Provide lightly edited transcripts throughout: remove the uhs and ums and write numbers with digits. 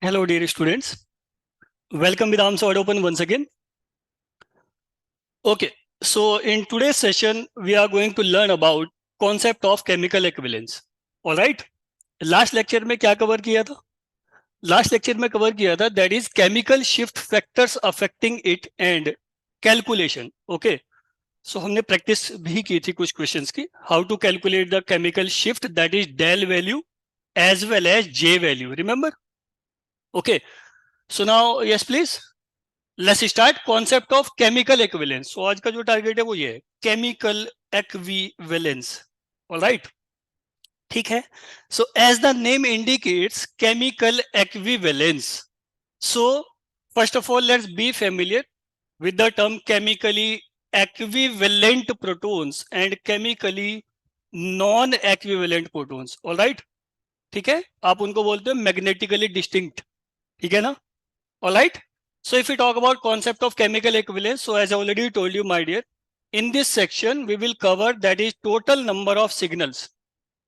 Hello, dear students. Welcome Vidam Sword Open once again. Okay, so in today's session, we are going to learn about concept of chemical equivalence. All right. Last lecture में क्या cover किया था? Last lecture में cover किया था that is chemical shift factors affecting it and calculation. Okay. So हमने practice भी की थी कुछ questions की. How to calculate the chemical shift, that is del value as well as J value. Remember? Okay. So now yes please. Let's start concept of chemical equivalence. So आज का जो target है वो ये है, केमिकल एक्विवेलेंस। ऑलराइट, ठीक है। So as the name indicates chemical equivalence, so first of all let's be familiar with the term chemically equivalent protons and chemically non equivalent protons. Alright, ठीक है, आप उनको बोलते हो मैग्नेटिकली डिस्टिंक्ट, ठीक है ना। Alright, so if we talk about concept of chemical equivalence, so as I already told you my dear, in this section we will cover that is total number of signals,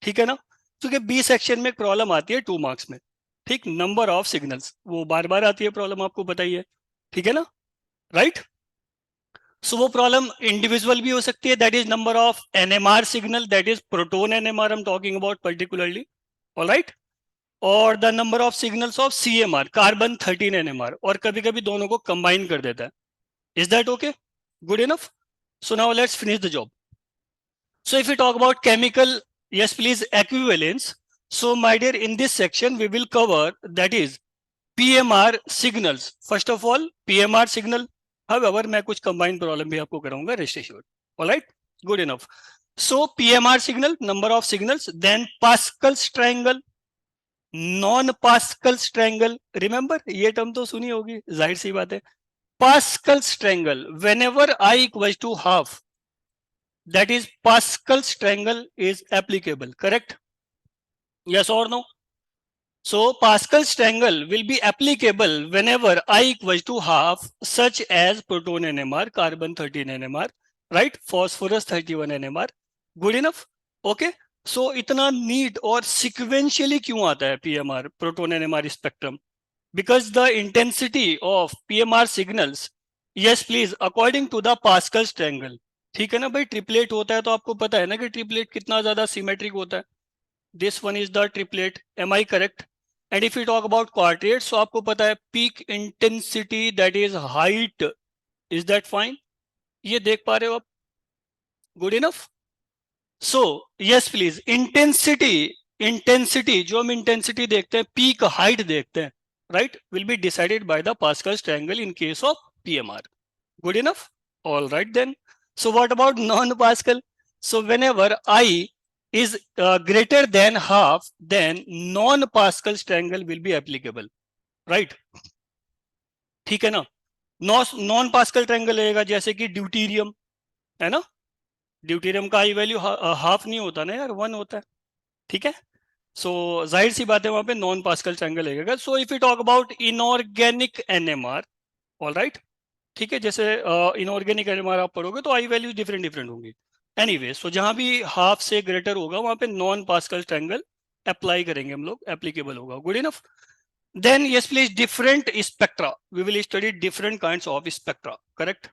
ठीक है ना। क्योंकि B section में एक problem आती है 2 marks में, ठीक, नंबर ऑफ सिग्नल्स, वो बार बार आती है प्रॉब्लम, आपको पता ही है, ठीक है ना, राइट। सो वो प्रॉब्लम इंडिविजुअल भी हो सकती है, that is number of NMR signal, that is proton NMR I am talking about particularly. All right, और the number of signals of CMR, carbon 13 NMR, और कभी कभी दोनों को कंबाइन कर देता है। Is that okay? Good enough. So now let's finish the job. So if you talk about chemical, yes please, equivalence, so my dear in this section we will cover that is PMR signals. first of all PMR signal, however मैं कुछ combined problem भी आपको कराऊंगा, rest assured. all right, good enough. So PMR signal, number of signals, then Pascal's triangle, non Pascal's triangle, remember ये टर्म तो सुनी होगी, जाहिर सी बात है। Pascal's triangle, whenever I equals to half, that is Pascal's triangle is applicable, correct? Yes और no? So Pascal's triangle will be applicable whenever I equals to half, such as proton NMR, carbon 13 NMR, right? Phosphorus 31 NMR. Good enough? Okay. So इतना NEET और sequentially क्यों आता है PMR, proton NMR spectrum? Because the intensity of PMR signals, yes please, according to the Pascal's triangle, ठीक है ना भाई। Triplet होता है तो आपको पता है ना कि ट्रिपलेट कितना ज्यादा सिमेट्रिक होता है। This one is the triplet, am I correct? And if you talk about quartet, so आपको पता है peak intensity that is height, is that fine? ये देख पा रहे हो आप? Good enough. So yes please, intensity जो हम इंटेंसिटी देखते हैं, पीक हाइट देखते हैं, right, will be decided by the Pascal's triangle in case of PMR. Good enough? All right then. So what about non pascal? So whenever I is greater than half, then non-Pascal's triangle will be applicable, right? ठीक है ना। Non pascal triangle रहेगा, जैसे कि deuterium है ना, deuterium का I value half नहीं होता ना यार, 1 होता है, ठीक है। सो जाहिर सी बात है वहां पे नॉन पास्कल ट्रायंगल रहेगा। सो if you talk about inorganic NMR, all right, ठीक है, जैसे इनऑर्गेनिक NMR आप पढ़ोगे तो आई वैल्यू डिफरेंट डिफरेंट होंगी। एनीवे, सो जहां भी हाफ से ग्रेटर होगा वहां पे नॉन पास्कल ट्रायंगल अप्लाई करेंगे हम लोग, एप्लीकेबल होगा। Good enough. Then yes please, different spectra, we will study different kinds of spectra, correct?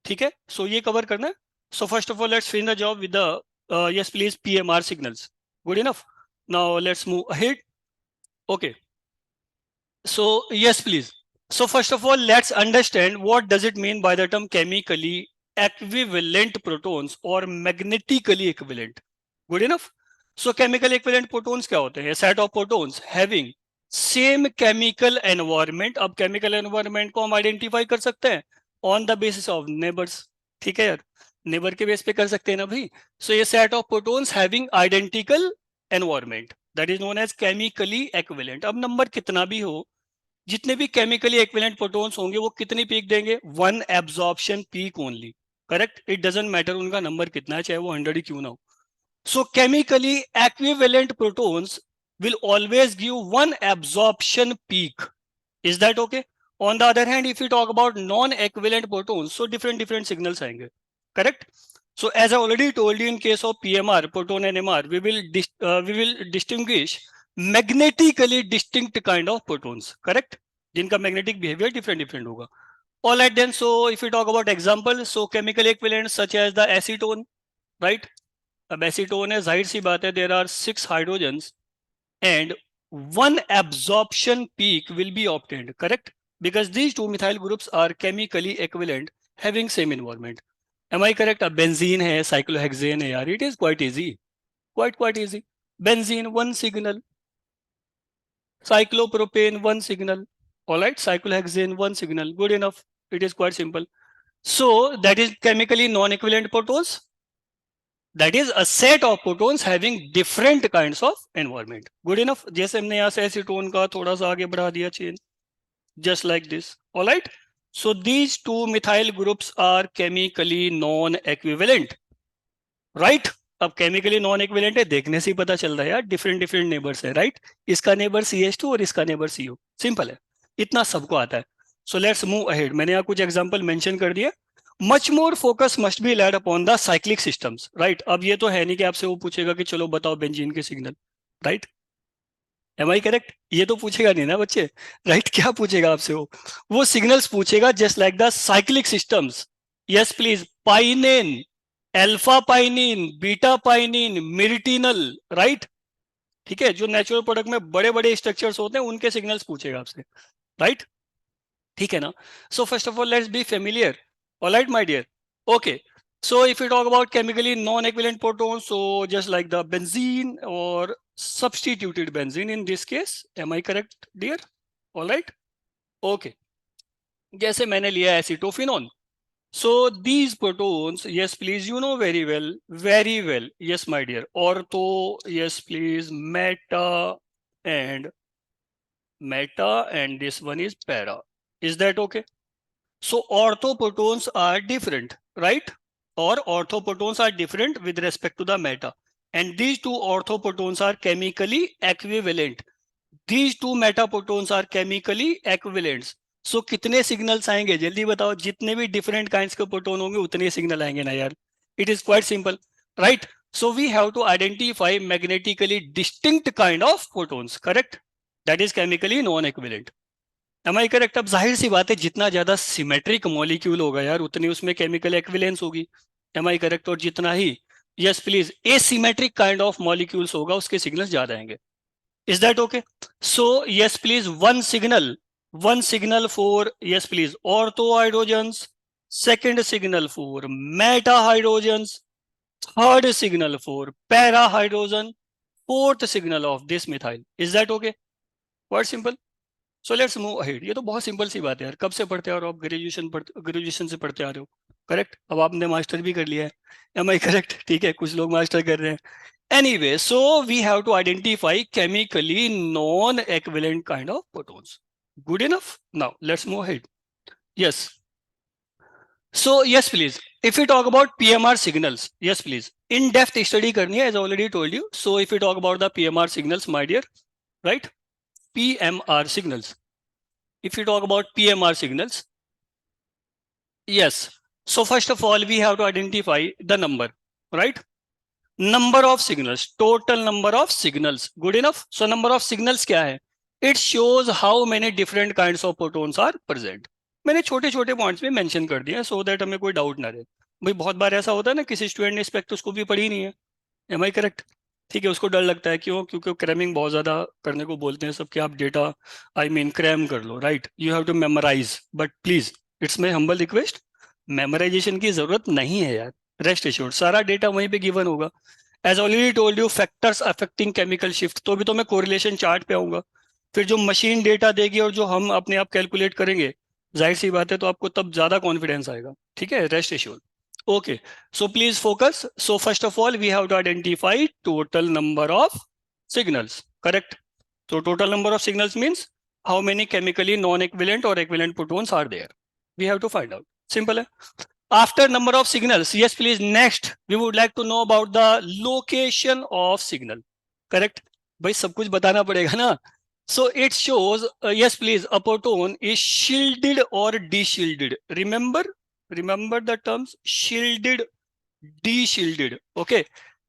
ठीक है, सो ये कवर करना है। So first of all let's finish the job with the yes please PMR signals. Good enough. Now let's move ahead. Okay, so yes please. So first of all let's understand what does it mean by the term chemically equivalent protons or magnetically equivalent. Good enough. So chemical equivalent protons क्या होते हैं? A set of protons having same chemical environment. अब chemical environment को हम identify कर सकते हैं on the basis of neighbors, ठीक है यार, नेबर के बेस पे कर सकते हैं ना भाई। सो ये set of protons having identical environment, that is known as chemically equivalent. अब नंबर कितना भी हो, जितने भी केमिकली एक्विवेलेंट प्रोटॉन्स होंगे वो कितनी पीक देंगे? 1 absorption peak only, correct? It doesn't matter उनका नंबर कितना है, चाहे वो 100 ही क्यों ना हो। So chemically equivalent protons will always give 1 absorption peak. Is that okay? On the other hand, if you talk about non-equivalent protons, so different signals आएंगे, correct? So as I already told you, in case of PMR, proton NMR, we will distinguish magnetically distinct kind of protons, correct, जिनका magnetic behaviour different different होगा. All right then, so if we talk about example, so chemical equivalents such as the acetone, right? अब acetone है, जाहिर सी बात है, there are 6 hydrogens and one absorption peak will be obtained, correct? Because these two methyl groups are chemically equivalent, having same environment. Am I correct? अब benzene है, cyclohexane है यार, it is quite easy, quite easy. Benzene one signal, cyclopropane one signal, all right, cyclohexane one signal, good enough. It is quite simple. So that is chemically non-equivalent protons. That is a set of protons having different kinds of environment. Good enough. जैसे हमने यहाँ से acetone का थोड़ा सा आगे बढ़ा दिया chain, just like this. All right. So these two methyl groups are chemically non-equivalent, right? अब chemically non-equivalent है, देखने से ही पता चल रहा है यार, different neighbors है, right? इसका neighbor CH2 और इसका neighbor CO. Simple है, इतना सबको आता है. So let's move ahead. मैंने यहाँ कुछ example mention कर दिया. Much more focus must be laid upon the cyclic systems, right? अब ये तो है नहीं कि आपसे वो पूछेगा कि चलो बताओ बेंजीन के signal, right? Am I correct? ये तो पूछेगा नहीं ना बच्चे, राइट? क्या पूछेगा आपसे वो सिग्नल्स पूछेगा just like the cyclic systems. Yes please. Pinene, alpha pinene, beta pinene, myrtenal, right? ठीक है, जो नेचुरल प्रोडक्ट में बड़े बड़े स्ट्रक्चर्स होते हैं उनके सिग्नल्स पूछेगा आपसे, राइट? ठीक है ना? So first of all let's be familiar. Alright my dear. Okay, so if we talk about chemically non-equivalent protons, so just like the benzene or substituted benzene in this case, am I correct dear? All right, okay. जैसे मैंने लिया acetophenone, so these protons, yes please, you know very well, yes my dear, ortho, yes please, and meta, and this one is para. Is that okay? So orthoprotons are different, right? Or orthoprotons are different with respect to the meta. And these two orthoprotons are chemically equivalent. These two metaprotons are chemically equivalents. So कितने signals आएंगे जल्दी बताओ. जितने भी different kinds के proton होंगे उतने signal आएंगे ना यार. It is quite simple, right? So we have to identify magnetically distinct kind of protons, correct? That is chemically non-equivalent. Am I correct? अब जाहिर सी बात है, जितना ज्यादा सिमेट्रिक मॉलिक्यूल होगा यार उतनी उसमें केमिकल एक्विवेलेंस होगी. Am I correct? और जितना ही, yes please, asymmetric kind of molecules होगा उसके सिग्नल्स ज्यादा आएंगे. Is that okay? So yes please, one signal for, yes please, ortho hydrogens, second signal for meta hydrogens, third signal for para hydrogen, fourth signal of this methyl. Is that okay? Quite simple. So let's move ahead. ये तो बहुत simple सी बात है यार. कब से पढ़ते आ रहे हो आप? ग्रेजुएशन से पढ़ते आ रहे हो, करेक्ट? अब आपने मास्टर भी कर लिया है, एम आई करेक्ट? ठीक है, कुछ लोग मास्टर कर रहे हैं. Anyway, so we have to identify chemically non equivalent kind of protons. Good enough. Now let's move ahead. Yes, so yes please, if we talk about PMR signals, yes please, in depth study करनी है as I already told you. So if we talk about the PMR signals, my dear, right? PMR signals. If you talk about PMR signals, yes. So first of all, we have to identify the number, right? Number of signals, total number of signals. Good enough. So number of signals क्या है? It shows how many different kinds of protons are present. मैंने छोटे छोटे points में mention कर दिया so that हमें कोई डाउट ना रहे. भाई बहुत बार ऐसा होता है ना, किसी स्टूडेंट ने स्पेक्ट्रोस्कोपी पढ़ी नहीं है, एम आई करेक्ट? ठीक है, उसको डर लगता है. क्यों? क्योंकि क्रैमिंग बहुत ज्यादा करने को बोलते हैं सब कि आप डेटा, आई मीन क्रैम कर लो, right? You have to memorize. But please, it's my humble request, memorization की जरूरत नहीं है यार. रेस्ट एश्योर्ड, सारा डेटा वहीं पे गिवन होगा. As already told you, factors affecting chemical shift, तो भी तो मैं कोरिलेशन चार्ट पे आऊंगा. फिर जो मशीन डेटा देगी और जो हम अपने आप कैलकुलेट करेंगे, जाहिर सी बात है, तो आपको तब ज्यादा कॉन्फिडेंस आएगा. ठीक है, rest assured. Okay, so please focus. So first of all, we have to identify total number of signals, correct? So total number of signals means how many chemically non-equivalent or equivalent protons are there. We have to find out. Simple. After number of signals, yes please, next we would like to know about the location of signal, correct? भाई सब कुछ बताना पड़ेगा ना. So it shows, yes please, a proton is shielded or de-shielded. Remember the terms shielded, de-shielded. Okay,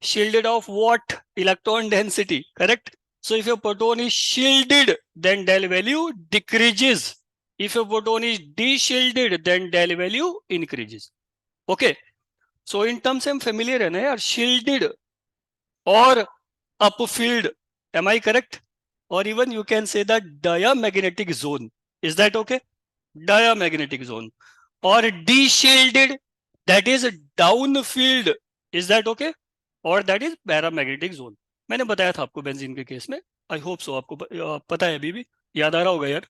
shielded of what? Electron density, correct? So if a proton is shielded, then del value decreases. If a proton is de-shielded, then del value increases. Okay. So in terms से हम familiar है ना यार, shielded or upfield. Am I correct? Or even you can say the diamagnetic zone. Is that okay? Diamagnetic zone. Or de-shielded, that is downfield. Is that okay? और that is paramagnetic zone. मैंने बताया था आपको benzene के case में. I hope so आपको पता है, अभी भी याद आ रहा होगा यार.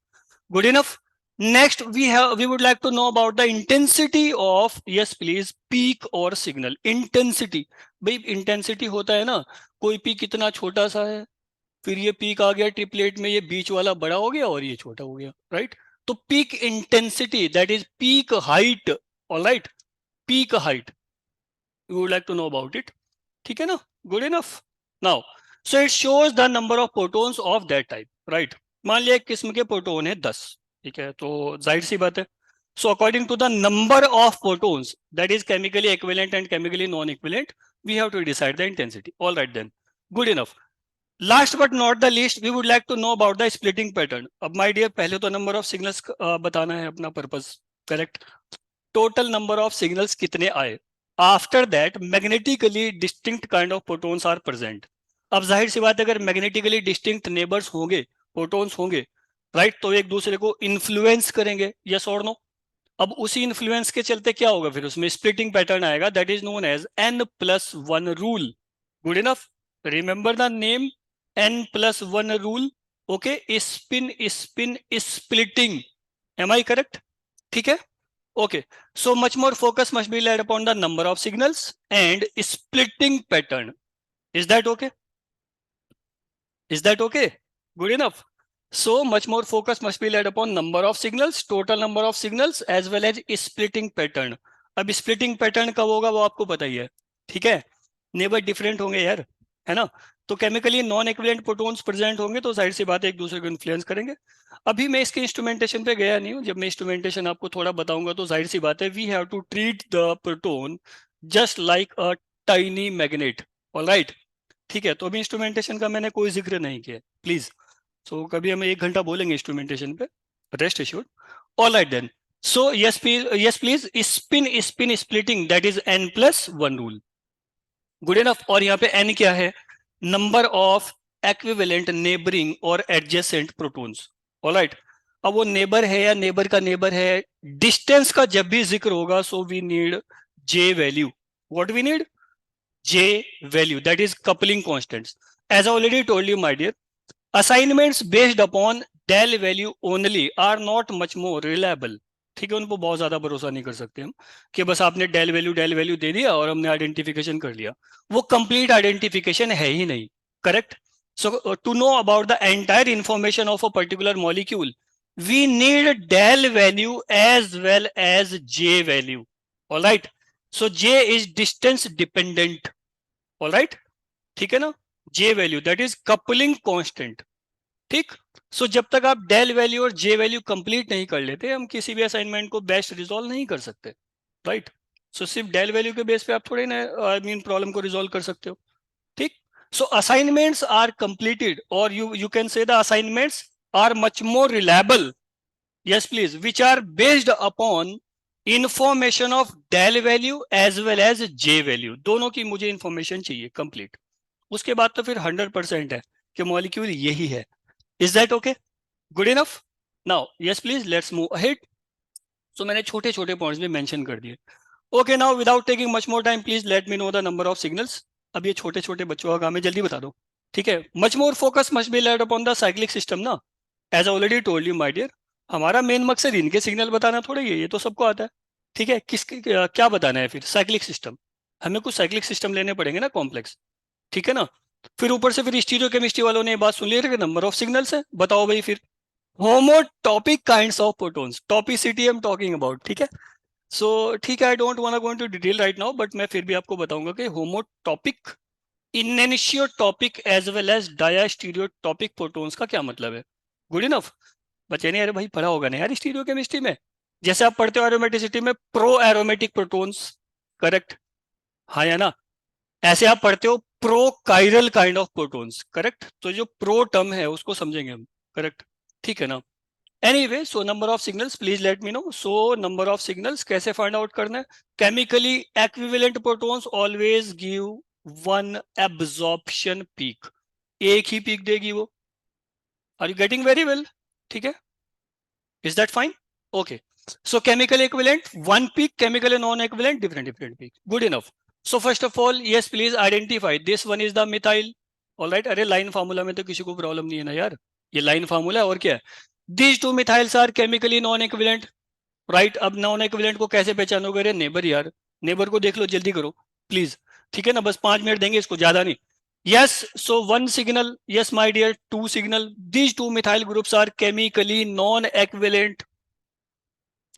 Good enough. Next we would like to know about the intensity of, yes please, peak और सिग्नल. इंटेंसिटी. भाई इंटेंसिटी होता है ना, कोई पीक कितना छोटा सा है, फिर ये पीक आ गया ट्रिपलेट में, ये बीच वाला बड़ा हो गया और ये छोटा हो गया, राइट. तो peak intensity, that is peak height. Alright, peak height, we would like to know about it. ठीक है ना. Good enough. Now so it shows the number of protons of that type, right. मान लिया एक किस्म के proton है 10. ठीक है, तो जाहिर सी बात है. So according to the number of protons, that is chemically equivalent and chemically non equivalent, we have to decide the intensity. All right then, good enough. Last but not the least, we would like to know about the splitting pattern. अब my dear, पहले तो number of signals बताना है अपना purpose, correct. Total number of signals कितने आए. After that magnetically distinct kind of protons are present. अब जाहिर सी बात है, अगर मैग्नेटिकली डिस्टिंक्ट नेबर्स होंगे, प्रोटॉन्स होंगे, राइट, तो एक दूसरे को इन्फ्लुएंस करेंगे, यस और नो. अब उसी इन्फ्लुएंस के चलते क्या होगा, फिर उसमें स्प्लिटिंग पैटर्न आएगा, that is known as N+1 rule. Good enough. Remember the name, N+1 rule. Okay, spin spin splitting. Am I correct? ठीक है. Okay, so much more focus must be laid upon the number of signals and splitting pattern. Is that okay? Is that okay? Good enough. So much more focus must be laid upon number of signals, total number of signals, as well as splitting pattern. अब splitting pattern कब होगा वो आपको पता ही है, ठीक है. Neighbour different होंगे यार, है ना. तो chemically non equivalent protons present होंगे, तो जाहिर सी बात है एक दूसरे को इन्फ्लुएंस करेंगे. अभी मैं इसके इंस्ट्रूमेंटेशन पे गया नहीं हूँ. जब मैं इंस्ट्रूमेंटेशन आपको थोड़ा बताऊंगा तो जाहिर सी बात है, we have to treat the proton just like a tiny magnet. Alright, ठीक है. तो अभी इंस्ट्रूमेंटेशन का मैंने कोई जिक्र नहीं किया, प्लीज. सो कभी हम 1 घंटा बोलेंगे इंस्ट्रूमेंटेशन पे, rest assured. Alright then, so yes please, spin spin splitting, that is N+1 rule. Good enough. और यहाँ पे n क्या है, नंबर ऑफ एक्विवेलेंट नेबरिंग और एडजेसेंट प्रोटॉन्स. ऑलराइट. अब वो नेबर है या नेबर का नेबर है, डिस्टेंस का जब भी जिक्र होगा, so we need J value. What we need? J value, that is coupling constants. As I already told you my dear, assignments based upon del value only are not much more reliable. ठीक है, उन पर बहुत ज्यादा भरोसा नहीं कर सकते हम कि बस आपने डेल वैल्यू दे दिया और हमने आइडेंटिफिकेशन कर लिया. वो कंप्लीट आइडेंटिफिकेशन है ही नहीं, correct. So to know about the entire information of a particular molecule, we need del value as well as J value. All right. So J is distance dependent. All right, ठीक है ना. J value, that is coupling constant. ठीक. So जब तक आप del value और J value complete नहीं कर लेते, हम किसी भी असाइनमेंट को बेस्ट रिजॉल्व नहीं कर सकते, राइट. सो सिर्फ डेल वैल्यू के बेस पे आप थोड़े ना आई मीन प्रॉब्लम को रिजॉल्व कर सकते हो. ठीक. सो असाइनमेंट्स आर कंप्लीटेड, और you can say the assignments are much more reliable, yes please, which are based upon information of del value as well as J value. दोनों की मुझे information चाहिए कंप्लीट. उसके बाद तो फिर 100% है कि मॉलिक्यूल यही है. Is that okay? Good enough? Now, yes, please, let's move ahead. So मैंने छोटे छोटे पॉइंट्स में मेंशन कर दिए. Okay, now without taking much more time, please let me know the number of signals. अब ये छोटे छोटे बच्चों का काम है, जल्दी बता दो. ठीक है. Much more focus must be laid upon the cyclic system ना. As I already told you, my dear, हमारा मेन मकसद इनके सिग्नल बताना थोड़ा ही है, ये तो सबको आता है. ठीक है. क्या बताना है फिर? Cyclic system. हमें कुछ साइक्लिक सिस्टम लेने पड़ेंगे ना, कॉम्प्लेक्स. ठीक है ना. फिर ऊपर से फिर स्टीरियो केमिस्ट्री वालों ने ये बात सुन ली कि नंबर ऑफ सिग्नल्स है. बताओ भाई फिर, homotopic kinds of protons, topicity I am talking about. ठीक है. सो ठीक है, I don't want to go into detail right now, but मैं फिर भी आपको बताऊंगा कि homotopic, enantiotopic as well as diastereotopic protons का क्या मतलब है. Good enough. बच्चे ने अरे भाई पढ़ा होगा ना यार स्टीरियो केमिस्ट्री में, जैसे आप पढ़ते हो एरोमेटिसिटी में प्रो एरोमेटिक प्रोटॉन्स, करेक्ट. हाँ या ना. ऐसे आप पढ़ते हो प्रोकाइरल काइंड ऑफ प्रोटॉन्स, करेक्ट। तो जो प्रो टर्म है उसको समझेंगे हम, करेक्ट, ठीक है ना। Anyway, so number of signals please let me know. So number of signals कैसे फाइंड आउट करना है? Chemically equivalent protons always give one absorption peak, एक ही पीक देगी वो। Are you getting very well? ठीक है, is that fine? Okay, so chemical equivalent one peak, chemical and non equivalent different peak, good enough. So first of all, yes please identify this one is the methyl. All right, अरे line formula में तो किसी को problem नहीं है ना यार, ये लाइन फार्मूला है और क्या है। these two methyls are chemically non equivalent, right. अब नॉन इक्विवेलेंट को कैसे पहचानोगे? अरे नेबर यार, नेबर को देख लो, जल्दी करो प्लीज, ठीक है ना, बस 5 मिनट देंगे इसको, ज्यादा नहीं। Yes, so one signal, yes my dear, two signal, these two methyl groups are chemically non equivalent,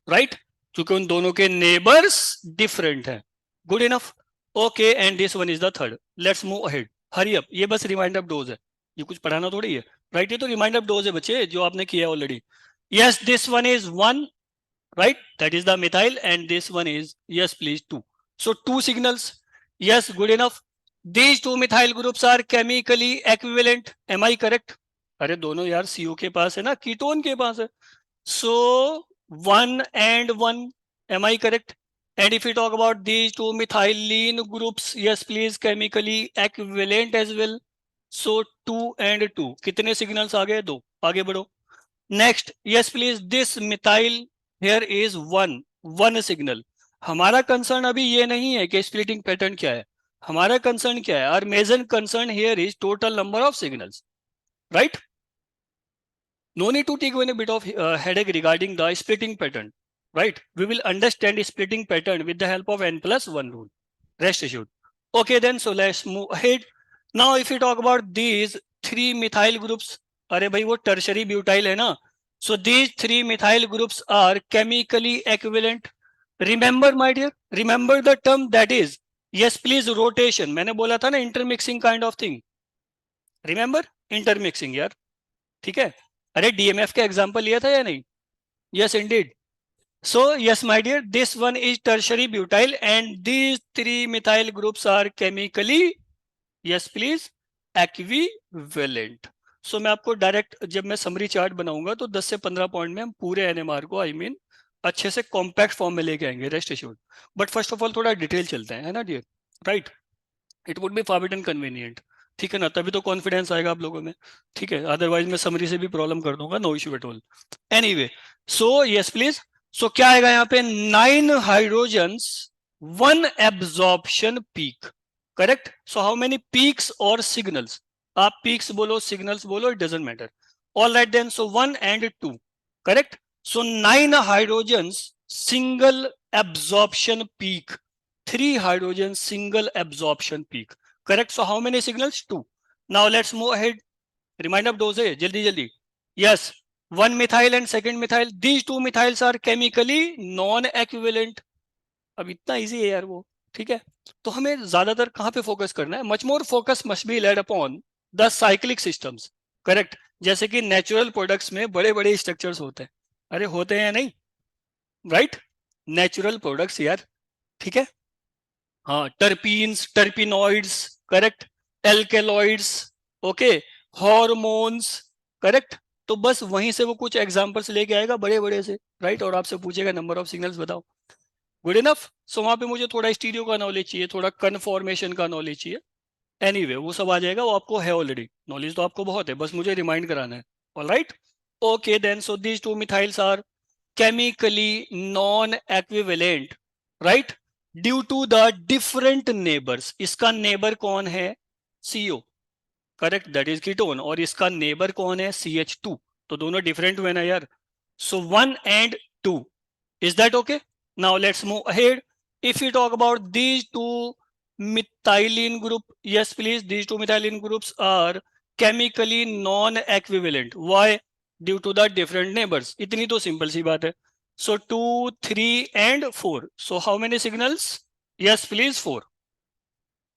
right, क्योंकि उन दोनों के नेबर्स डिफरेंट हैं। Good enough, okay, and this one is the third. Let's move ahead, hurry up, ये बस remind up dose है, ये कुछ पढ़ाना थोड़ी है, राइट, ये तो रिमाइंड अप डोज है बच्चे, जो आपने किया already. Yes, this one is one, right, that is the methyl, and this one is, yes please, two. So two signals, yes, good enough. These two methyl groups are chemically equivalent, am I correct? अरे दोनों यार CO के पास है ना, ketone के पास है, so one and one, am I correct? And if we talk about these two methylene groups, yes please, chemically equivalent as well, so two and two, कितने signals आ गए? दो, आगे बढ़ो। Next, yes please, this methyl here is one, one signal. हमारा concern अभी ये नहीं है कि स्प्लिटिंग पैटर्न क्या है, हमारा कंसर्न क्या है? Our major concern here is total number of signals, right. No need to take a bit of headache regarding the splitting pattern, right? We will understand splitting pattern with the help of n+1 rule, rest assured. Okay then, so let's move ahead. Now if we talk about these three methyl groups, अरे भाई वो tertiary butyl है ना, so these three methyl groups are chemically equivalent. Remember my dear, remember the term that is, yes please, rotation, मैंने बोला था ना intermixing kind of thing, remember intermixing यार, ठीक है। अरे डीएमएफ का एग्जांपल लिया था या नहीं? Yes indeed, so yes my dear, this one is tertiary butyl and these three methyl groups are chemically, yes please, equivalent. So मैं आपको डायरेक्ट, जब मैं समरी चार्ट बनाऊंगा तो 10 से 15 पॉइंट में हम पूरे एनएमआर को, आई मीन अच्छे से कॉम्पैक्ट फॉर्म में लेके आएंगे, rest assured. But first of all थोड़ा डिटेल चलते हैं, है ना dear, right, it would be far better and convenient, ठीक है ना, तभी तो कॉन्फिडेंस आएगा आप लोगों में, ठीक है, अदरवाइज मैं समरी से भी प्रॉब्लम कर दूंगा, no issue at all. Anyway, so yes please, so क्या आएगा यहाँ पे? 9 hydrogens, 1 absorption peak, correct. So how many peaks और सिग्नल्स? आप पीक्स बोलो, सिग्नल्स बोलो, it doesn't matter. All right then, so 1 and 2, correct. So 9 hydrogens, single absorption peak, 3 hydrogen single absorption peak, correct. So how many signals? 2. Now let's move ahead, remind up dose है, जल्दी जल्दी। yes, one methyl and second methyl, these two methyls are chemically non equivalent। अब इतना easy है यार वो, ठीक है। तो हमें ज्यादातर कहाँ पे फोकस करना है? Much more focus must be laid upon the cyclic systems, correct. जैसे कि नेचुरल प्रोडक्ट्स में बड़े बड़े स्ट्रक्चर्स होते हैं, अरे होते हैं नहीं, राइट, नेचुरल प्रोडक्ट्स यार, ठीक है। हाँ, terpenes, terpenoids, correct, alkaloids, okay, hormones, correct. तो बस वहीं से वो कुछ एग्जांपल्स लेके आएगा बड़े बड़े से, राइट, और आपसे पूछेगा नंबर ऑफ सिग्नल्स बताओ। Good enough. सो वहां पे मुझे थोड़ा स्टीरियो का नॉलेज चाहिए, थोड़ा कन्फॉर्मेशन का नॉलेज चाहिए। एनीवे, वो सब आ जाएगा, वो आपको है ऑलरेडी, नॉलेज तो आपको बहुत है, बस मुझे रिमाइंड कराना है। Alright, okay then, so these two methyls are chemically non equivalent, right, due to the different neighbours. इसका नेबर कौन है? CO, correct, that is ketone, और इसका नेबर कौन है? CH2, तो दोनों डिफरेंट हुए ना यार। सो 1 and 2, is that okay? Now let's move ahead. If you talk about these to methylene group, yes please, these two methylene groups are chemically non equivalent, why? Due to the different neighbors, इतनी तो simple सी बात है। So 2, 3 and 4, so how many signals? Yes please, 4,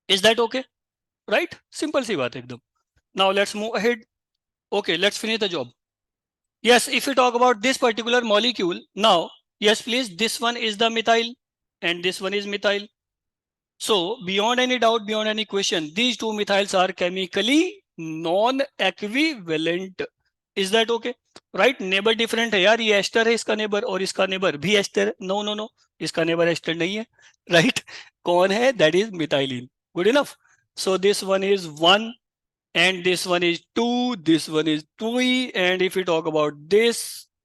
is that okay? Right, simple सी बात है एकदम। Now let's move ahead, okay, let's finish the job। Yes, if we talk about this particular molecule now, yes please, this one is the methyl and this one is methyl, So beyond any doubt, beyond any question, these two methyls are chemically non-equivalent. Is that okay? Right? Neighbour different है यार, ये ester है इसका neighbour और इसका neighbour भी ester है. No no no, इसका नेबर एस्टर नहीं है. राइट? कौन है? That is methylene. Good enough. So this one is 1 and this one is 2, this one is 3, and if we talk about this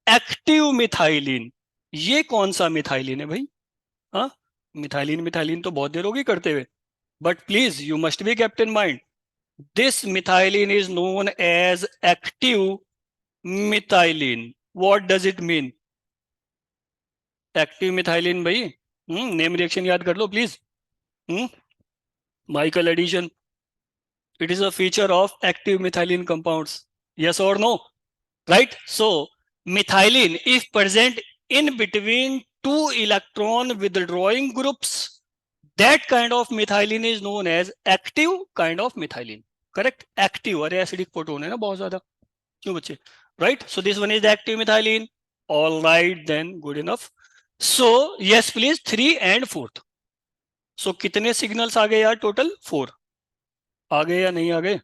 active methylene, ये कौन सा methylene है भाई? हाँ, मिथाइलिन मिथाइलिन तो बहुत देर होगी करते हुए, but please you must be kept in mind, this methylene is known as active methylene. What does it mean? Active methylene भाई, नेम रिएक्शन याद कर लो please. Michael addition. It is a feature of active methylene compounds. Yes or no? Right? So methylene, if present in between two electron withdrawing groups, that kind of methylene is known as active kind of methylene. Correct? Active. अरे acidic proton है ना बहुत ज्यादा, क्यों बच्चे? Right? So this one is the active methylene. All right then, good enough. So yes please, 3 and 4th. So कितने signals आ गए यार total? 4. आ गए या नहीं आ गए?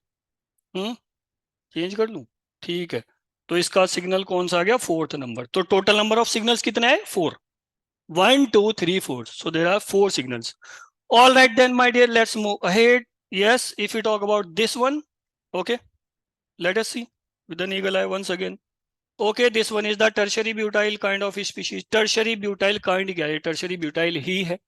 चेंज कर लूं? ठीक है, तो इसका सिग्नल कौन सा आ गया? 4th number. तो टोटल नंबर ऑफ सिग्नल्स कितना है? 4. 1 2 3 4. So there are 4 signals. All right then my dear, let's move ahead. Yes, if we talk about this one, okay, let us see with an eagle eye once again. Okay, this one is the tertiary butyl kind of species. Tertiary butyl kind क्या है? Tertiary butyl ही है.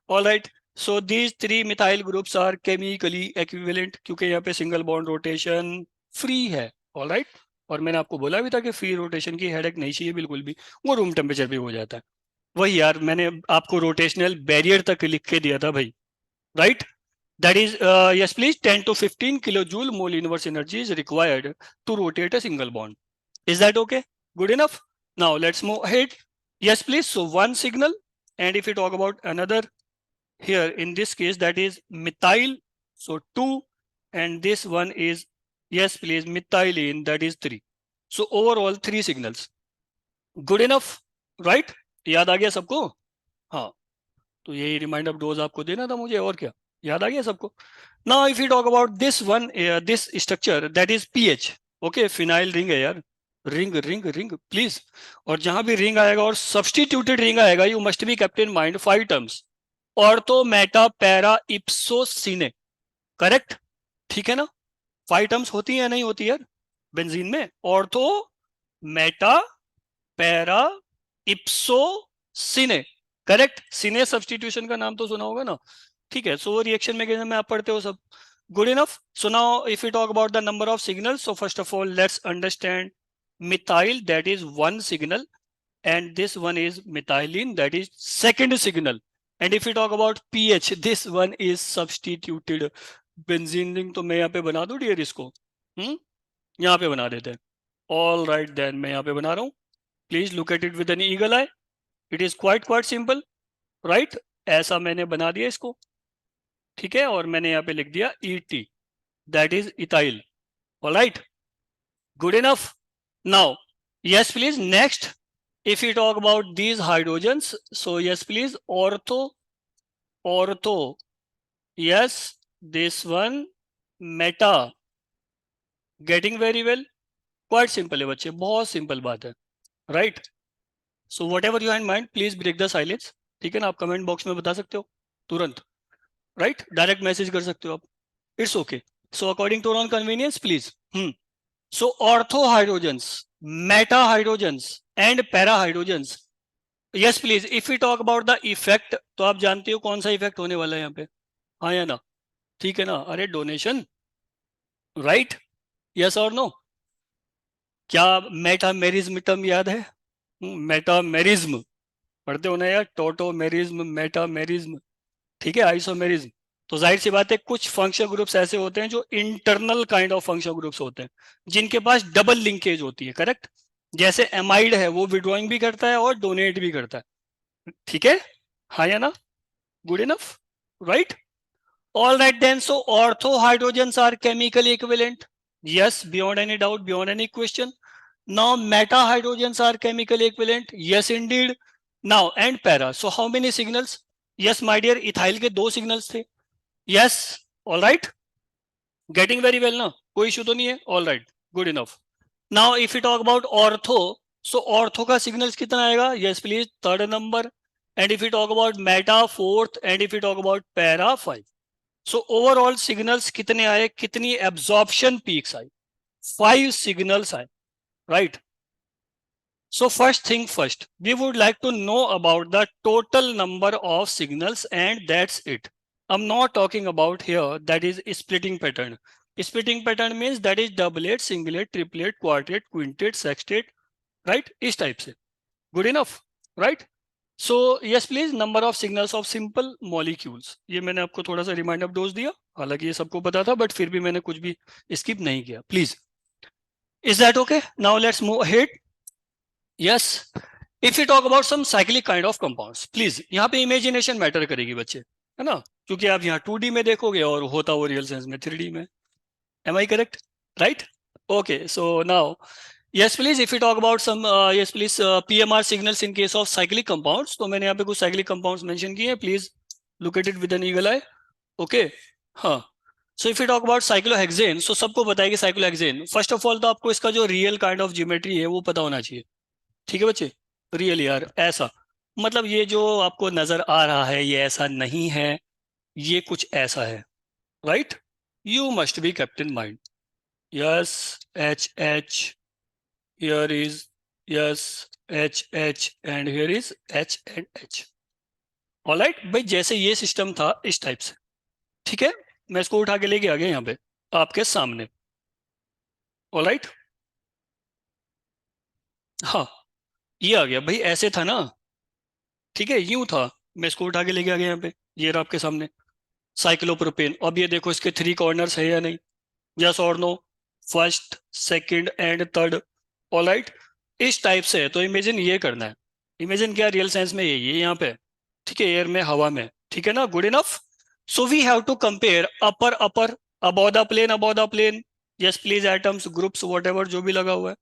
All right. So these 3 methyl groups are chemically equivalent, क्योंकि यहाँ पे single bond rotation free है. All right. और मैंने आपको बोला भी था कि फ्री रोटेशन की हेडेक नहीं चाहिए बिल्कुल भी, वो रूम टेम्परेचर पे हो जाता है. वही यार, मैंने आपको रोटेशनल बैरियर तक लिख के दिया था भाई. Right? That is yes please, 10 to 15 kilojoule mole inverse energy is required to rotate a single bond. Is that okay? Good enough. Now let's move ahead. Yes please. So one signal, and if we talk about another here, in this case that is methyl, so 2, and this one is, yes please, methylene, that is 3. So overall 3 signals. Good enough, right? याद आ गया सबको? हाँ, तो यही remind of dose आपको देना था मुझे, और क्या? याद आ गया सबको? Now if you talk about this one, this structure, that is pH. Okay, phenyl ring है यार, रिंग रिंग रिंग प्लीज. और जहां भी रिंग आएगा और सब्सटीट्यूटेड रिंग आएगा, you must be kept in mind 5 terms. Ortho Meta para इप्सो सीने. Correct? ठीक है ना? 5 टर्म्स होती है नहीं होती यार बेंजीन में? ऑर्थो मेटा पैरा इप्सो सीने. करेक्ट? सीने सब्सटीट्यूशन का नाम तो सुना होगा ना? ठीक है, सो रिएक्शन मैकेनिज्म में आप पढ़ते हो सब. Good enough. So now if you talk about the number of signals, so first of all let's understand methyl, that is 1 signal, and this one is methylene, that is 2nd signal. And if we talk about pH, this one is substituted benzene ring. तो मैं यहाँ पे बना दूं dear इसको? यहाँ पे बना देते हैं. ऑल राइट देन, मैं यहाँ पे बना रहा हूँ. Please look at it with an eagle I. It is quite simple. Right? ऐसा मैंने बना दिया इसको. ठीक है, और मैंने यहाँ पे लिख दिया ET, that is ethyl. All right, good enough. Now yes please, next if we talk about these hydrogens, so yes please, ortho, yes, this one meta. Getting very well? Quite simple है बच्चे, बहुत simple बात है. Right? So whatever you have in mind, please break the silence. ठीक है ना? आप comment box में बता सकते हो तुरंत. राइट? डायरेक्ट मैसेज कर सकते हो आप. It's okay. So according to on convenience please. So ortho hydrogens, meta hydrogens and para hydrogens. Yes please, if we talk about the effect, तो आप जानते हो कौन सा इफेक्ट होने वाला है यहाँ पे? हाँ या ना? ठीक है ना? अरे डोनेशन. राइट? यस और नो? क्या मेटामेरिज्म टर्म याद है? मेटामेरिज्म पढ़ते हो ना यार? Tautomerism, metamerism. ठीक है, आइसोमेरिज्म. तो जाहिर सी बात है, कुछ फंक्शनल ग्रुप्स ऐसे होते हैं जो internal kind of functional groups होते हैं, जिनके पास डबल लिंकेज होती है. करेक्ट? जैसे एमाइड है, वो विड्रॉइंग भी करता है और डोनेट भी करता है. ठीक है? हाँ या ना? Good enough, right? All right then, so ortho hydrogens are chemically equivalent. Yes, beyond any doubt, beyond any question. Now meta hydrogens are chemically equivalent. Yes indeed. Now and para, so how many signals? Yes my dear, ethyl के 2 signals थे. Yes, all right, getting very well ना, कोई issue तो नहीं है. All right, good enough. Now if you talk about ortho, so ortho का signals कितना आएगा? Yes please, 3rd number. And if you talk about Meta 4th, and if you talk about para 5. So overall signals कितने आए, कितनी absorption peaks आई? 5 signals आए, right. So first thing first, we would like to know about the total number of signals, and that's it. I'm not talking about here that is splitting pattern. Splitting pattern means that is doublet, singlet, triplet, quartet, quintet, sextet, right? इस type से. Good enough, right? So yes please, number of signals of simple molecules. ये मैंने आपको थोड़ा सा remind of dose दिया, हालांकि ये सबको पता था, but फिर भी मैंने कुछ भी skip नहीं किया. Please. Is that okay? Now let's move ahead. Yes. If you talk about some cyclic kind of compounds, please यहाँ पे इमेजिनेशन मैटर करेगी बच्चे, है ना, क्योंकि आप यहाँ 2D में देखोगे और होता वो रियल सेंस में 3D में. Am I correct? Right. Okay, so now yes please, if you talk about some yes please PMR signals in case of cyclic compounds, तो मैंने यहाँ पे कुछ साइक्लिक कंपाउंड्स मेंशन किए हैं, please look at it with an eagle eye. Okay, हाँ. So if you talk about cyclohexane, so सबको पता है कि साइक्लोहेक्सेन, फर्स्ट ऑफ ऑल तो आपको इसका जो रियल काइंड ऑफ ज्योमेट्री है वो पता होना चाहिए. ठीक है बच्चे, रियल यार, ऐसा मतलब ये जो आपको नजर आ रहा है ये ऐसा नहीं है, ये कुछ ऐसा है, right. You must be kept in mind. Yes, H H, here is, yes, H H, and here is H and H. Alright भाई, जैसे ये सिस्टम था इस टाइप से. ठीक है, मैं इसको उठा के लेके आ गया यहाँ पे आपके सामने. ऑलराइट, हाँ, ये आ गया भाई, ऐसे था ना. ठीक है, यूं था, मैं इसको उठा के लेके आ गया यहाँ पे, ये रहा आपके सामने साइक्लोप्रोपेन. अब ये देखो इसके 3 कॉर्नर्स है या नहीं, यस और no, first, second and third. Alright, इस टाइप से है, तो इमेजिन ये करना है. इमेजिन क्या, रियल सेंस में ये यहाँ पे, ठीक है, एयर में, हवा में, ठीक है ना. Good enough. So we have to compare upper upper, above the plane, above the plane. Yes please, atoms, groups, whatever जो भी लगा हुआ है.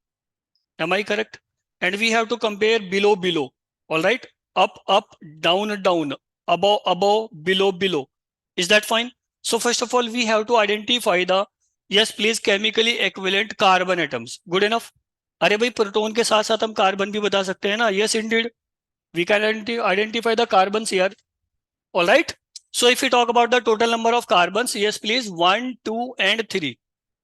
Am I correct? And we have to compare below below. Alright, up up, down down, above above, below below. Is that fine? So first of all we have to identify the, yes please, chemically equivalent carbon atoms. Good enough. अरे भाई, proton के साथ साथ हम carbon भी बता सकते हैं ना. yes indeed, we can identify the carbons here. All right, so if we talk about the total number of carbons, yes please, 1 2 and 3,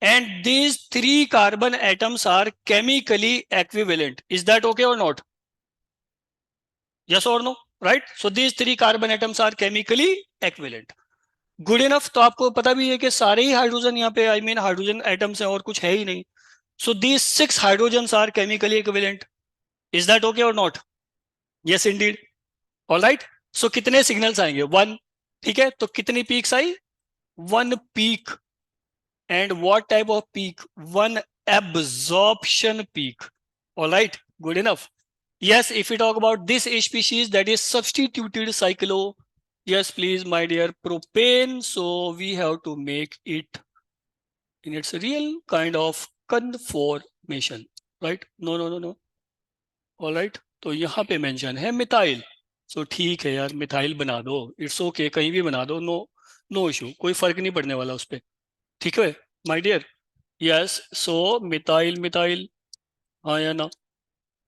and these 3 carbon atoms are chemically equivalent. Is that okay or not? Yes or no? Right? So these 3 carbon atoms are chemically equivalent. Good enough. तो आपको पता भी है कि सारे ही hydrogen यहाँ पे, I mean hydrogen atoms हैं और कुछ है ही नहीं. So these 6 hydrogens are chemically equivalent. Is that okay or not? Yes indeed. All right. So कितने सिग्नल्स आएंगे? 1. ठीक है, तो कितनी peaks I? 1 peak. And what type of peak? 1 absorption peak. All right. Good enough. Yes, if we talk about this species, that is substituted cyclo. Yes, please, my dear, propane. So we have to make it in its real kind of conformation, right? No, no, no, no. All right. तो यहाँ पे mention है methyl. सो ठीक है यार, methyl बना दो, it's okay, कहीं भी बना दो, नो नो इशू, कोई फर्क नहीं पड़ने वाला उस पर. ठीक है my dear. Yes, so methyl methyl, हाँ या ना.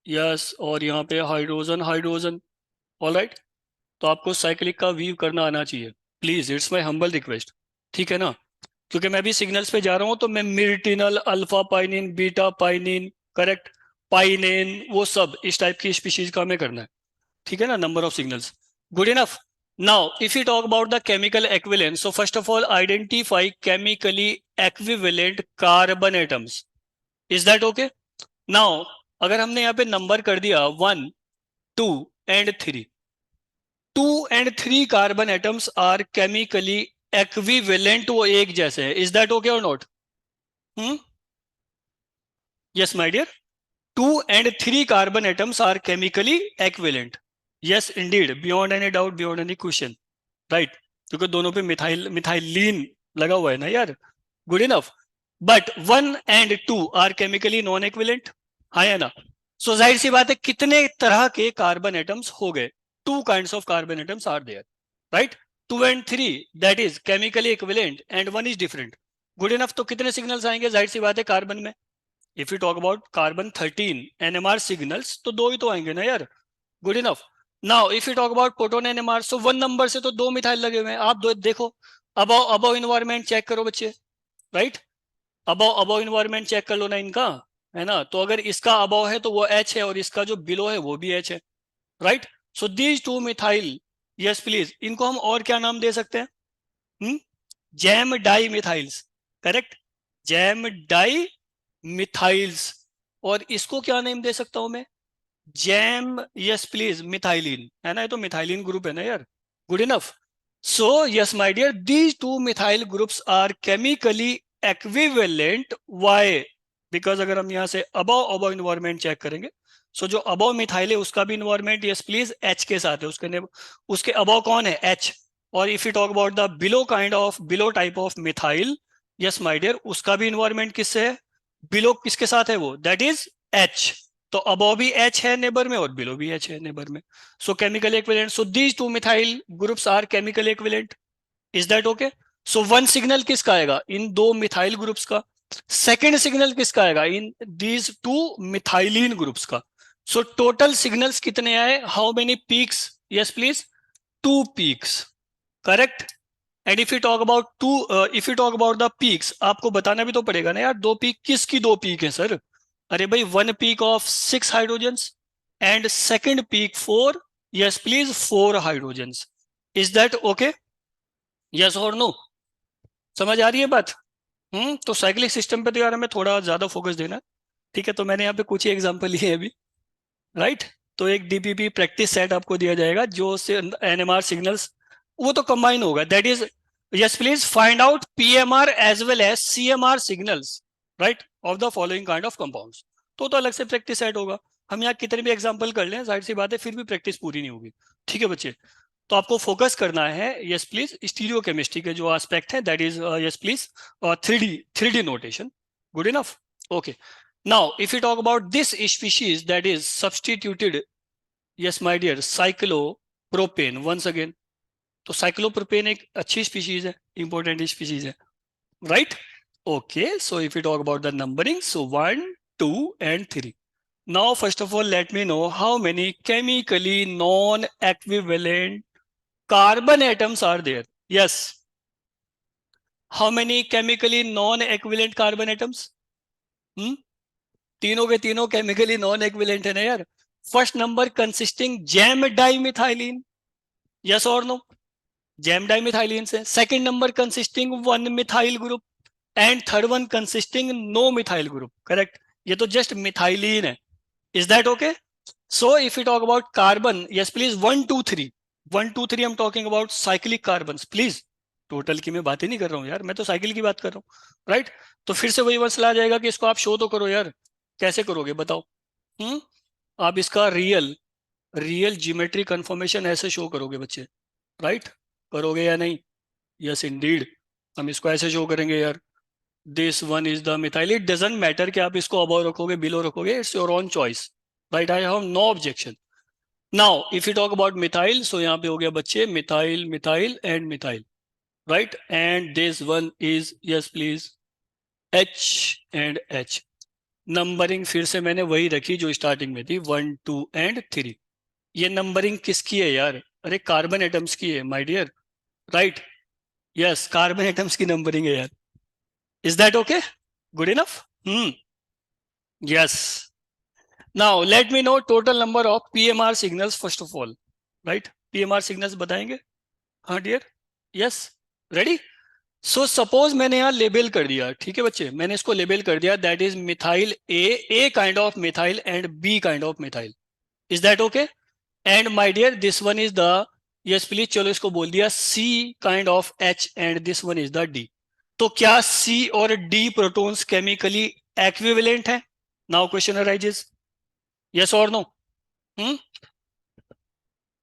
यस, और यहाँ पे हाइड्रोजन हाइड्रोजन. ऑलराइट, तो आपको साइक्लिक का व्यू करना आना चाहिए, please, it's my humble request. ठीक है ना, क्योंकि मैं भी सिग्नल्स पे जा रहा हूँ, तो मैं myrtenal, alpha pinene, beta pinene, correct, pinene, वो सब इस टाइप की स्पीशीज का हमें करना है. ठीक है ना, number of signals. Good enough. Now if you talk about the chemical equivalence, so first of all identify chemically equivalent carbon atoms. Is that okay? Now अगर हमने यहाँ पे नंबर कर दिया 1 2 and 3, 2 and 3 carbon atoms are chemically equivalent, वो एक जैसे हैं. इज दैट ओके और not? Yes my dear, 2 and 3 carbon atoms are chemically equivalent. Yes indeed, beyond any doubt, beyond any question, right, क्योंकि दोनों पे मिथाइल मिथाइलिन लगा हुआ है ना यार. Good enough. But 1 and 2 are chemically non equivalent, हाँ या ना. सो जाहिर सी बात है, कितने तरह के कार्बन एटम्स हो गए? 2 kinds of carbon atoms are there. Right. 2 and 3 that is chemically equivalent and 1 is different. Good enough. तो कितने सिग्नल्स आएंगे? जाहिर सी बात है कार्बन में. If you talk about carbon 13 NMR signals तो 2 ही तो आएंगे ना यार. Good enough. Now if you talk about proton NMR so 1 number से तो 2 मिथाइल लगे हुए हैं. आप देखो अबव अबव इन्वायरमेंट चेक करो बच्चे. Right. Above above environment check कर लो ना इनका. है ना. तो अगर इसका अबव है तो वो H है और इसका जो बिलो है वो भी H है. Right. So these 2 methyl. Yes please. इनको हम और क्या नाम दे सकते हैं? Gem di methyls. Correct. Gem di methyls. और इसको क्या नेम दे सकता हूं मैं? जैम. Yes please. मिथाइलिन. है ना. ये तो मिथाइलिन ग्रुप है ना यार. Good enough. So yes my dear these 2 methyl groups are chemically equivalent. Why? Because अगर हम यहां से अबव अबव इन्वायरमेंट चेक करेंगे सो जो अबव मिथाइल है उसका भी इन्वायरमेंट यस प्लीज एच के साथ है. उसके अबव कौन है? एच. और if you talk about the below type of methyl. Yes my dear उसका भी इन्वायरमेंट किससे है? बिलो किसके साथ है वो? That is H. तो अबव भी एच है नेबर में और बिलो भी एच है नेबर में. So chemical equivalent. So these 2 methyl groups are chemical equivalent. Is that okay? So 1 signal किसका आएगा? इन 2 मिथाइल ग्रुप्स का. सेकेंड सिग्नल किसका आएगा? इन दीज 2 मिथाइलिन ग्रुप्स का. सो टोटल सिग्नल्स कितने आए? How many peaks? Yes please. 2 peaks. Correct. And if you talk about the peaks आपको बताना भी तो पड़ेगा ना यार. 2 पीक किसकी 2 पीक है सर? अरे भाई 1 peak of 6 hydrogens and second peak 4. Yes please 4 hydrogens. Is that okay? Yes और नो? समझ आ रही है बात? तो साइक्लिक सिस्टम पे तो यार हमें थोड़ा ज्यादा फोकस देना है. ठीक है. तो मैंने यहाँ पे कुछ ही एग्जांपल लिए हैं अभी. राइट. तो एक DPP प्रैक्टिस सेट आपको दिया जाएगा जो से NMR सिग्नल्स वो तो कंबाइन होगा. That is yes please find out PMR as well as CMR signals. Right. Of the following kind of compounds. तो अलग से प्रैक्टिस सेट होगा. हम यहाँ कितने भी एग्जाम्पल कर लें जाहिर सी बात है फिर भी प्रैक्टिस पूरी नहीं होगी. ठीक है बच्चे. तो आपको फोकस करना है यस प्लीज स्टीरियो केमिस्ट्री के जो एस्पेक्ट है. That is yes please 3D notation. Good enough. Okay. Now, if you talk about this species that is substituted, yes, my dear, cyclopropane once again. तो cyclopropane एक अच्छी species है, important species है, right? Okay, so if you talk about the numbering, so 1, 2, and 3. Now, first of all, let me know how many chemically non-equivalent carbon atoms are there. Yes. How many chemically non-equivalent carbon atoms? Hmm? तीनों के तीनों chemically non equivalent है ना यार. First number consisting gem dimethylene. Yes और no? Gem dimethylene से. Second number consisting 1 methyl group and third one consisting no methyl group. Correct. ये तो जस्ट मिथाइलिन है. Is that okay? So if you talk about carbon. Yes please 1 2 3. 1 2 3 I am talking about cyclic carbon. Please. Total की मैं बात ही नहीं कर रहा हूँ यार. मैं तो साइकिल की बात कर रहा हूँ. राइट. तो फिर से वही मसला आ जाएगा कि इसको आप शो तो करो यार. कैसे करोगे बताओ? आप इसका रियल ज्योमेट्री कंफर्मेशन ऐसे शो करोगे बच्चे. राइट. करोगे या नहीं? Yes indeed. हम इसको ऐसे शो करेंगे यार. This one is the methyl. It doesn't matter कि आप इसको अबव रखोगे बिलो रखोगे. It's your own choice. Right. I have no objection. Now if you talk about methyl so यहाँ पे हो गया बच्चे methyl methyl and methyl. Right. And this one is yes please H and H. Numbering फिर से मैंने वही रखी जो स्टार्टिंग में थी 1 2 एंड 3. ये नंबरिंग किसकी है यार? अरे कार्बन एटम्स की है my dear. Right. Yes carbon atoms की नंबरिंग है यार. Is that okay? Good enough. Yes. Now let me know total number of PMR signals first of all. Right. PMR signals बताएंगे. हाँ dear. Yes. Ready. So suppose मैंने यहाँ label कर दिया. ठीक है बच्चे. मैंने इसको लेबल कर दिया. That is methyl A kind of methyl and B kind of methyl. Is that okay? And my dear this one is the yes please. चलो इसको बोल दिया C kind of H and this one is the D. तो क्या C और D protons chemically equivalent है? Now question arises. Yes और no?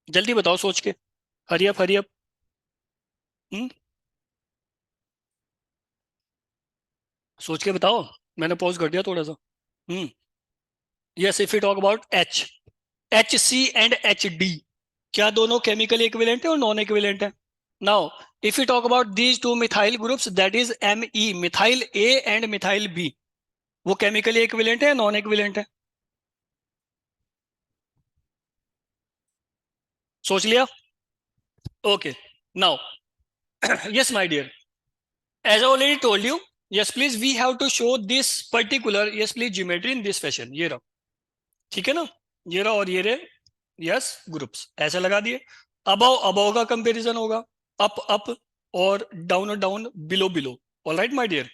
जल्दी बताओ सोच के. Hurry up hurry up. सोच के बताओ. मैंने पॉज कर दिया थोड़ा सा. Yes. If you talk about HC and HD क्या दोनों केमिकली इक्विवेलेंट है और नॉन इक्विवेलेंट है? Now, if we talk about these two methyl groups, that is Me, methyl A and methyl B, वो केमिकली इक्विवेलेंट है, non equivalent है? सोच लिया? Okay. Now, yes, my dear. As I already told you, yes, please, we have to show this particular, yes, please, geometry in this fashion. ये रहा, ठीक है ना? ये रहा और ये रहे, yes, groups. ऐसे लगा दिए. Above, above का comparison होगा. Up, up, और down, below, below. All right, my dear.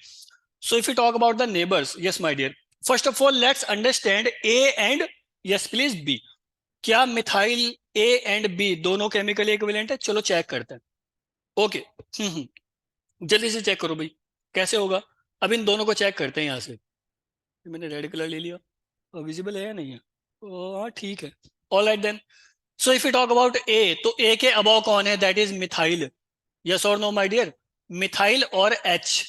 So if we talk about the neighbors, yes, my dear. First of all, let's understand A and, yes, please, B. क्या methyl A and B दोनों chemically equivalent है? चलो check करते हैं. Okay, जल्दी से check करो भाई, कैसे होगा? अब इन दोनों को चेक करते हैं यहाँ से. मैंने रेड कलर ले लिया, विजिबल है या नहीं है? हाँ ठीक है. All right then. So if you talk about A, तो ए के अबव कौन है? That is methyl. यस और नो माय डियर? मिथाइल और एच.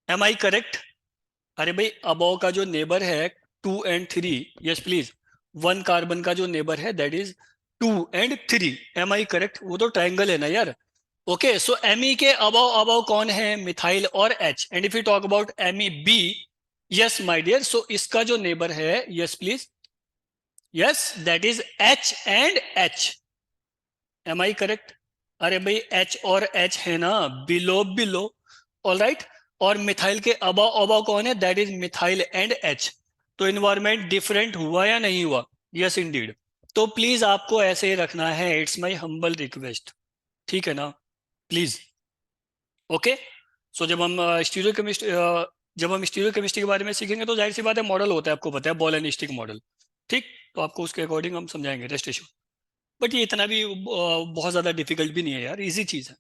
Am I correct? अरे भाई, अबव का जो नेबर है 2 and 3, यस प्लीज, 1 कार्बन का जो नेबर है that is 2 and 3. Am I correct? वो तो ट्राइंगल है ना यार. ओके, सो एमई के अबव अबव कौन है? मिथाइल और H. And if you talk about ME B, yes my dear, so इसका जो नेबर है, yes please, yes, that is H and H. Am I correct? अरे भाई, एच और एच है ना, बिलो बिलो. All right. और मिथाइल के अबव अबव कौन है? That is methyl and H. तो इन्वायरमेंट डिफरेंट हुआ या नहीं हुआ? Yes Indeed. तो प्लीज आपको ऐसे ही रखना है. इट्स माई हम्बल रिक्वेस्ट, ठीक है ना? प्लीज. ओके. सो जब हम स्टीरियो केमिस्ट्री के बारे में सीखेंगे तो जाहिर सी बात है, मॉडल होता है, आपको पता है, बॉल एंड स्टिक मॉडल. ठीक, तो आपको उसके अकॉर्डिंग हम समझाएंगे, रेस्ट इशू. बट ये इतना भी बहुत ज्यादा डिफिकल्ट भी नहीं है यार, इजी चीज है.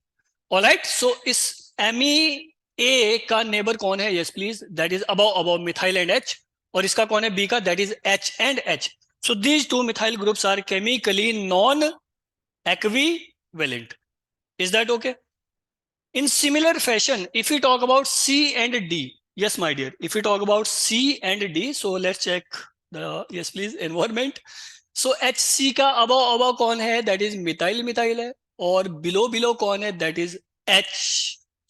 ऑलराइट. सो इस एमी ए का नेबर कौन है? Yes please, that is above above methyl and H. और इसका कौन है? बी का, that is H and H. So these two methyl groups are chemically non equivalent. Is that okay? In similar fashion, if we talk about C and D, yes, my dear, if we talk about C and D, so let's check the, yes, please, environment. So HC का above above कौन है? That is methyl methyl है. और below below कौन है? That is H,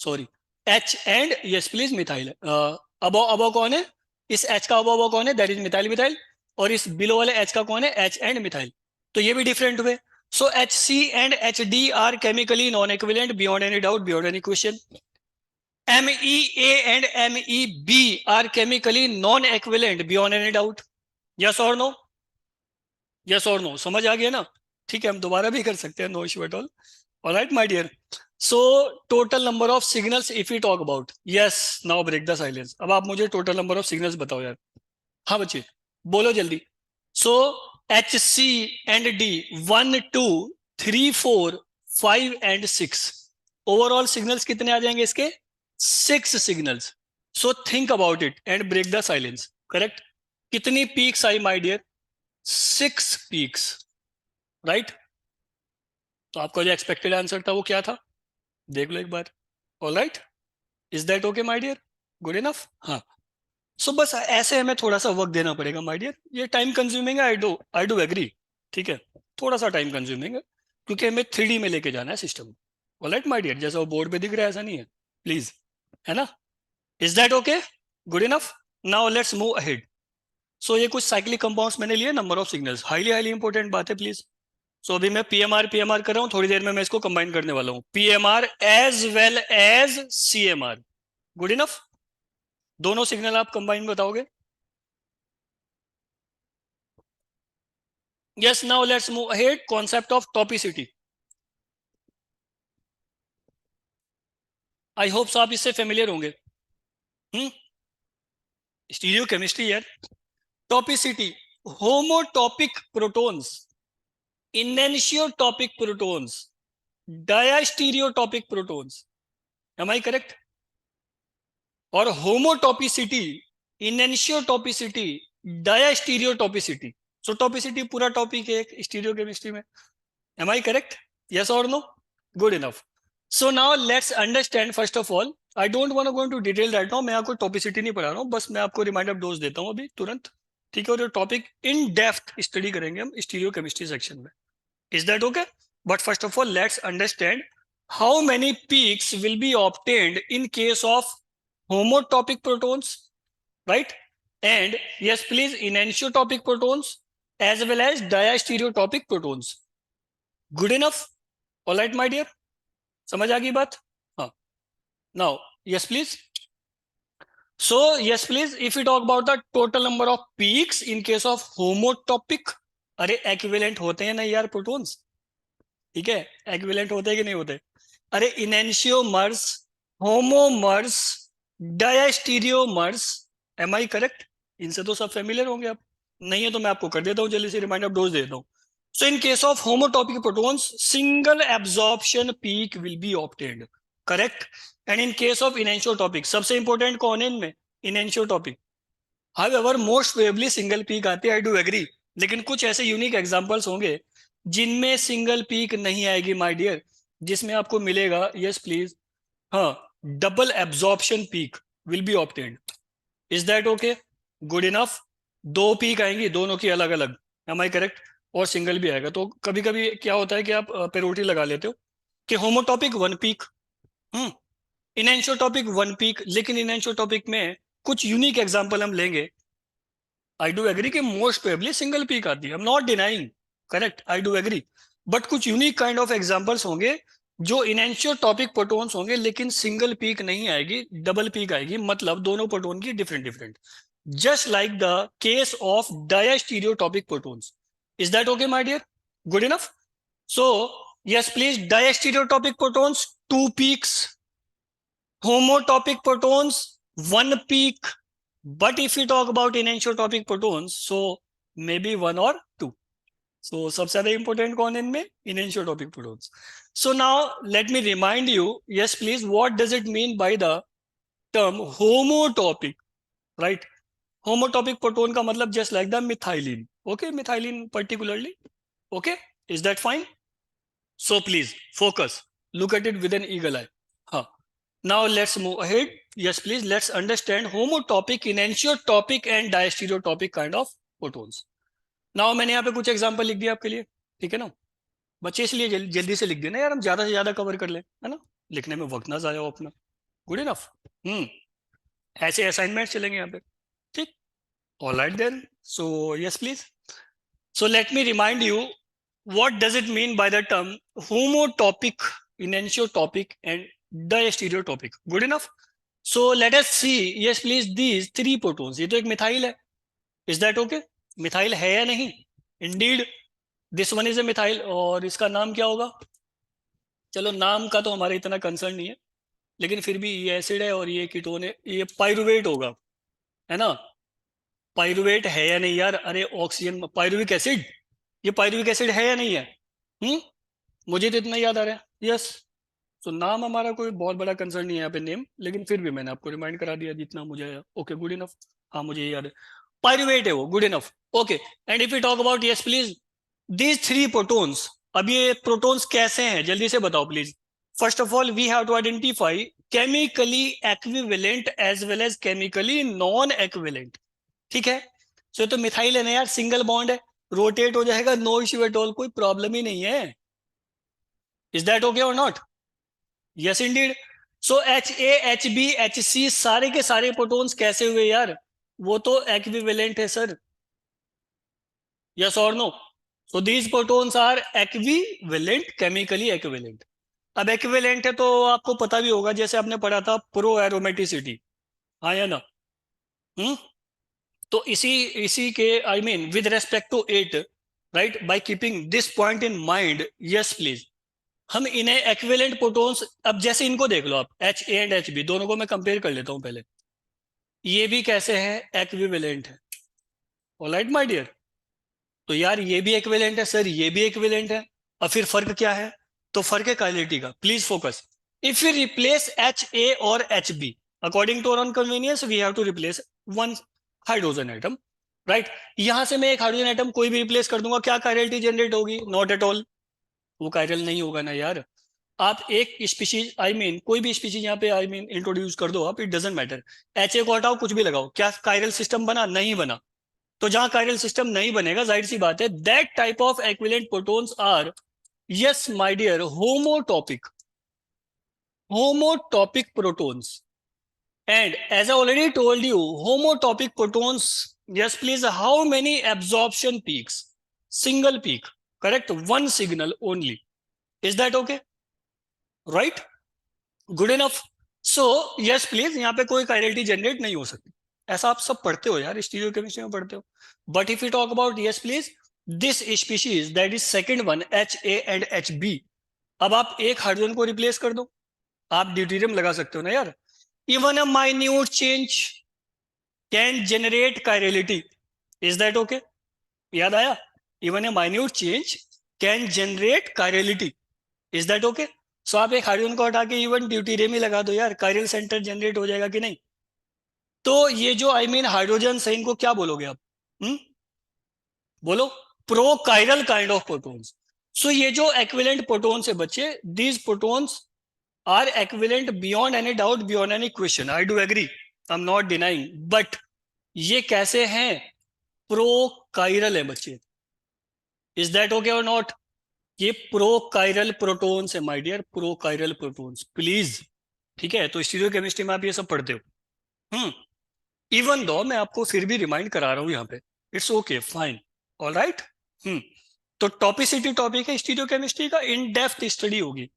sorry, H and, yes, please, methyl है. above above कौन है? इस H का above above कौन है? That is methyl methyl. और इस below वाले H का कौन है? H and methyl. तो ये भी different हुए. So HC and HD are chemically non-equivalent beyond any doubt, beyond any question. MEA and MEB are chemically non-equivalent beyond any doubt. Yes or no? Yes or no? समझ आ गया ना? ठीक है, हम दोबारा भी कर सकते हैं, no issue at all. All right, my dear. So total number of signals if we talk about. Yes, now break the silence. अब आप मुझे total number of signals बताओ यार. हाँ बच्चे, बोलो जल्दी. So HC and D 1, 2, 3, 4, 5 and 6. Overall signals कितने आ जाएंगे इसके? 6 signals. So think about it and break the silence. Correct? कितनी पीक्स आई माय डियर? 6 पीक्स. राइट? तो आपका जो एक्सपेक्टेड आंसर था वो क्या था? देख लो एक बार. All right, is that okay my dear? Good enough? हाँ. सो बस ऐसे हमें थोड़ा सा वक्त देना पड़ेगा माय डियर. ये टाइम कंज्यूमिंग है, आई डू एग्री. ठीक है, थोड़ा सा टाइम कंज्यूमिंग है, क्योंकि हमें 3D में लेके जाना है सिस्टम. ऑलराइट माय डियर, जैसा वो बोर्ड पे दिख रहा है ऐसा नहीं है, प्लीज, है ना? Is that okay? Good enough? Now let's move ahead. So ये कुछ साइक्लिक कंपाउंड्स मैंने लिए, number of signals, highly highly important बात है, प्लीज. सो अभी मैं पीएमआर कर रहा हूँ, थोड़ी देर में मैं इसको कंबाइन करने वाला हूँ, PMR as well as CMR. Good enough? दोनों सिग्नल आप कंबाइन बताओगे? Yes, now let's move ahead. Concept of topicity. I hope आप इससे फेमिलियर होंगे. स्टीरियो केमिस्ट्री यार. Topicity, homotopic protons, enantiotopic protons, diastereotopic protons. Am I correct? और homotopicity, इनेंशियोटॉपिसिटी, डायास्टीरियोटॉपिसिटी. सो टॉपिसिटी पूरा topic है एक स्टीरियो केमिस्ट्री में. Am I correct? यस और no? Good enough. So now let's understand. First of all, I don't want to go into detail right now. मैं आपको टॉपिसिटी नहीं पढ़ा रहा हूँ, बस मैं आपको रिमाइंडर डोज देता हूँ अभी तुरंत. ठीक है, और ये टॉपिक इन डेप्थ स्टडी करेंगे हम स्टीरियो केमिस्ट्री सेक्शन में. Is that okay? But first of all let's understand how many peaks will be obtained in case of homotopic protons, right? And yes, please, enantiotopic protons as well as diastereotopic protons. Good enough? All right, my dear. समझ आ गई बात? हाँ. Now, yes, please. So, yes, please, if we talk about the total number of peaks in case of homotopic, अरे equivalent होते हैं ना यार protons, ठीक है? equivalent होते हैं कि नहीं होते? अरे enantiomers, homomers, diastereomers, am I correct? इनसे तो सब familiar होंगे आप. नहीं है तो मैं आपको कर देता हूँ, जल्दी से रिमाइंडर डोज देता हूँ. So in case of homotopic protons, single absorption peak will be obtained. Correct? And in case of enantiotopic, सबसे इंपॉर्टेंट कौन है इनमें? enantiotopic. However, most probably single peak आते हैं, I do agree. लेकिन कुछ ऐसे यूनिक एग्जांपल्स होंगे जिनमें सिंगल पीक नहीं आएगी माय डियर, जिसमें आपको मिलेगा यस प्लीज, हाँ, double absorption peak will be obtained. Is that okay? Good enough. दो पीक आएंगी, दोनों की अलग अलग. Am I correct? और सिंगल भी आएगा. तो कभी कभी क्या होता है कि आप पेरोटी लगा लेते हो कि homotopic one peak, enantiotopic one peak. लेकिन इनएंशियोटॉपिक में कुछ यूनिक एग्जांपल हम लेंगे. आई डू एग्री कि मोस्ट प्रोबेबली सिंगल पीक आती है, I am not denying. Correct, I do agree. But कुछ यूनिक काइंड ऑफ एग्जांपल्स होंगे जो इनएंशियोटॉपिक प्रोटॉन्स होंगे लेकिन सिंगल पीक नहीं आएगी, डबल पीक आएगी. मतलब दोनों प्रोटॉन की different different. Just like the case of diastereotopic protons. Is that okay, my dear? Good enough? So, yes, please, diastereotopic protons, two peaks. Homotopic protons, one peak. But if we talk about enantiotopic protons, so maybe one or two. So, सबसे ज़्यादा important कौन है इनमें? Enantiotopic protons. So now, let me remind you, yes, please, what does it mean by the term homotopic, right? Homotopic proton का मतलब just like the methylene. Okay, methylene particularly. Okay, is that fine? So please focus. Look at it with an eagle eye. Huh. Now let's move ahead. Yes, please. Let's understand homotopic, enantiotopic and diastereotopic kind of protons. Now मैंने यहाँ पे कुछ example लिख दिया आपके लिए, ठीक है ना? बच्चे इसलिए जल्दी से लिख देना यार, हम ज्यादा से ज्यादा कवर कर ले, है ना? लिखने में वक्त ना जाए अपना. Good enough. ऐसे असाइनमेंट चलेंगे यहाँ पे, ठीक? All right then. So yes, please. So let me remind you, what does it mean by the term homotopic, enantiotopic, and diastereotopic? Good enough. So let us see. Yes, please. These three protons. ये तो एक methyl है. Is that okay? Methyl है या नहीं? Indeed, this one is a methyl. और इसका नाम क्या होगा? चलो नाम का तो हमारा इतना कंसर्न नहीं है, लेकिन फिर भी ये एसिड है और ये कीटोन है, ये पाइरुवेट होगा, है ना? पाइरुवेट है या नहीं यार? अरे ऑक्सीजन, पाइरुविक एसिड, ये पाइरुविक एसिड है या नहीं है? मुझे तो इतना याद आ रहा है. यस. तो नाम हमारा कोई बहुत बड़ा कंसर्न नहीं है यहाँ पे नेम, लेकिन फिर भी मैंने आपको रिमाइंड करा दिया जितना मुझे. Okay, good enough. हाँ, मुझे याद है, पाइरुवेट है वो. Good enough. Okay. And if you talk about, yes please, these three protons. अब ये प्रोटोन्स कैसे हैं जल्दी से बताओ please. First of all we have to identify chemically equivalent as well as chemically non equivalent. ठीक है? सो तो मिथाइल है ना यार, सिंगल बॉन्ड है, रोटेट हो जाएगा, नो इश्यू एट ऑल, कोई प्रॉब्लम ही नहीं है. इज दैट ओके और not? Yes indeed. So H A, H B, H C, सारे के सारे प्रोटॉन्स कैसे हुए यार? वो तो एक्विवेलेंट है सर. यस और no? So these protons are equivalent, chemically equivalent. अब एक्विवेलेंट है तो आपको पता भी होगा, जैसे आपने पढ़ा था प्रो एरोमेटिसिटी, हाँ या ना? तो इसी के I mean with respect to it, right, by keeping this point in mind, yes please, हम इन्हें एक्विवेलेंट प्रोटॉन्स, अब जैसे इनको देख लो आप, H A and H B, दोनों को मैं कंपेयर कर लेता हूं पहले. ये भी कैसे हैं? एक्विवेलेंट है. Alright my dear. तो यार ये भी एक्विवेलेंट है सर, ये भी एक्विवेलेंट है. अब फिर फर्क क्या है? तो फर्क है काइनेटिक का. Please focus. If you replace H A और H B according to our convenience, we have to replace one hydrogen atom, right? यहां से मैं एक हाइड्रोजन एटम कोई भी रिप्लेस कर दूंगा, क्या कायरलिटी जनरेट होगी? Not at all. वो कायरल नहीं होगा ना यार. आप एक स्पीशीज, आई मीन कोई भी स्पीशीज यहाँ पे आई मीन इंट्रोड्यूस कर दो आप, it doesn't matter. H A को हटाओ, कुछ भी लगाओ, क्या कायरल सिस्टम बना? नहीं बना. तो जहां कायरल सिस्टम नहीं बनेगा, जाहिर सी बात है, that type of equivalent protons are, yes my dear, homotopic. homotopic protons. And as I already told you, homotopic protons, yes please, how many absorption peaks? Single peak, correct? One signal only. Is that okay? Right? Good enough. So yes please, यहाँ पे कोई chirality generate नहीं हो सकती. ऐसा आप सब पढ़ते हो यार, स्टीरियो केमिस्ट्री में पढ़ते हो. But if you talk about, yes please, this species that is second one, HA and HB, अब आप एक हाइड्रोजन को रिप्लेस कर दो, आप ड्यूटेरियम लगा सकते हो ना यार. Even a minute change can generate chirality. Is that okay? याद आया? Even a minute change can generate chirality. Is that okay? So आप एक हाइड्रोजन को हटा के इवन ड्यूटेरियम ही लगा दो यार, कायरल सेंटर जनरेट हो जाएगा कि नहीं? तो ये जो हाइड्रोजन है, इनको क्या बोलोगे आप? बोलो. Pro chiral kind of protons. So ये जो एक्विवेलेंट प्रोटॉन्स है बच्चे, these protons are equivalent beyond any doubt, beyond any question. I do agree, I am not denying. But ये कैसे हैं? प्रो कायरल है बच्चे. इज दैट ओके और नॉट? ये प्रो कायरल प्रोटॉन्स है my dear, pro chiral protons, please. ठीक है, तो स्टीरियो केमिस्ट्री में आप ये सब पढ़ते हो. इवन दो मैं आपको फिर भी रिमाइंड करा रहा हूं यहाँ पे. It's okay, fine, all right. तो टॉपिसिटी टॉपिक है स्टीरियो केमिस्ट्री का, इन डेप्थ स्टडी होगी.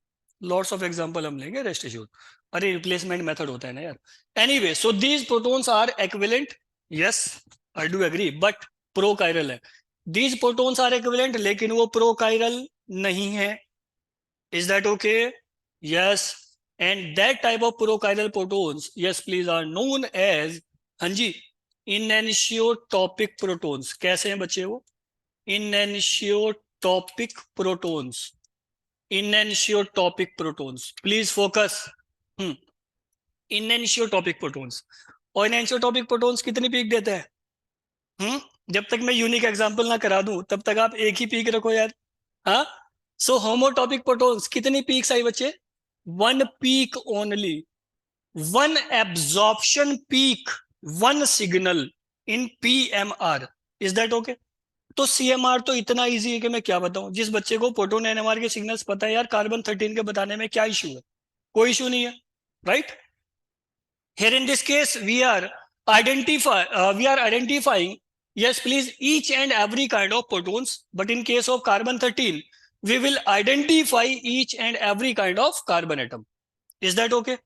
लॉट्स ऑफ एग्जांपल हम लेंगे, रेस्ट एश्योर्ड. अरे रिप्लेसमेंट मेथड होता है ना यार. Anyway, so these protons are equivalent. Yes, I do agree, but pro chiral है. दीज प्रोटॉन्स आर एक्विवेलेंट, लेकिन वो प्रो कायरल नहीं है. Is that okay? Yes. And that type of pro chiral protons, yes please, are known as, हाँ जी, enantiotopic protons. कैसे हैं बच्चे वो? Enantiotopic protons. Enantiotopic protons, please focus. Enantiotopic protons. और इनएनिशियोटॉपिक प्रोटॉन्स कितनी पीक देते हैं? जब तक मैं यूनिक एग्जांपल ना करा दूं तब तक आप एक ही पीक रखो यार. हाँ. सो होमोटॉपिक प्रोटॉन्स कितनी पीक्स आई बच्चे? One peak only. One absorption peak, one signal in PMR. Is that okay? तो CMR तो इतना इजी है कि मैं क्या बताऊं. जिस बच्चे को प्रोटॉन NMR के सिग्नल्स पता है यार, कार्बन 13 के बताने में क्या इशू है? कोई इशू नहीं है, right? Here in this case we are identifying, yes please, each and every kind of protons. But in case of carbon 13 we will identify each and every kind of carbon atom. Is that okay?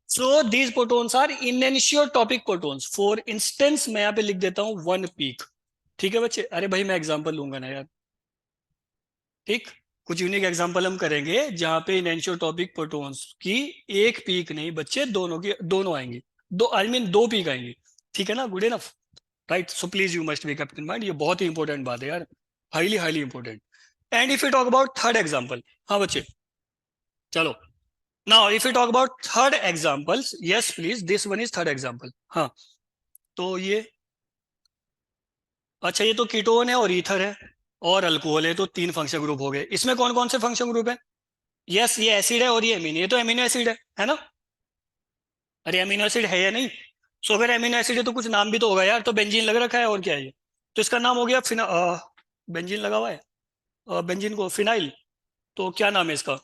So these protons are inensiotopic protons. For instance मैं यहाँ पे लिख देता हूँ one peak. ठीक है बच्चे? अरे भाई मैं एग्जांपल लूंगा ना यार. ठीक, कुछ यूनिक एग्जांपल हम करेंगे जहां पे इनएनिशियोटॉपिक प्रोटॉन्स की एक पीक नहीं बच्चे, दोनों की दोनों आएंगे. दो, आई मीन दो पीक आएंगी. ठीक है ना? Good enough, right? So please you must be kept in mind. ये बहुत ही इंपॉर्टेंट बात है यार, highly highly important. And if you talk about third example, हाँ बच्चे चलो. Now if you talk about third examples, yes please, this one is third example. हाँ, तो ये, अच्छा ये तो कीटोन है और ईथर है और अल्कोहल है, तो तीन फंक्शन ग्रुप हो गए. इसमें कौन कौन से फंक्शन ग्रुप है? यस, ये एसिड है और ये अमीनो. ये तो अमीनो एसिड है ना? अरे अमीनो एसिड है या नहीं? सो अगर अमीनो एसिड है तो कुछ नाम भी तो होगा यार. तो बेंजीन लग रखा है, और क्या है ये? तो इसका नाम हो गया बेंजीन लगा हुआ है. बेंजीन को फिनाइल, तो क्या नाम है इसका?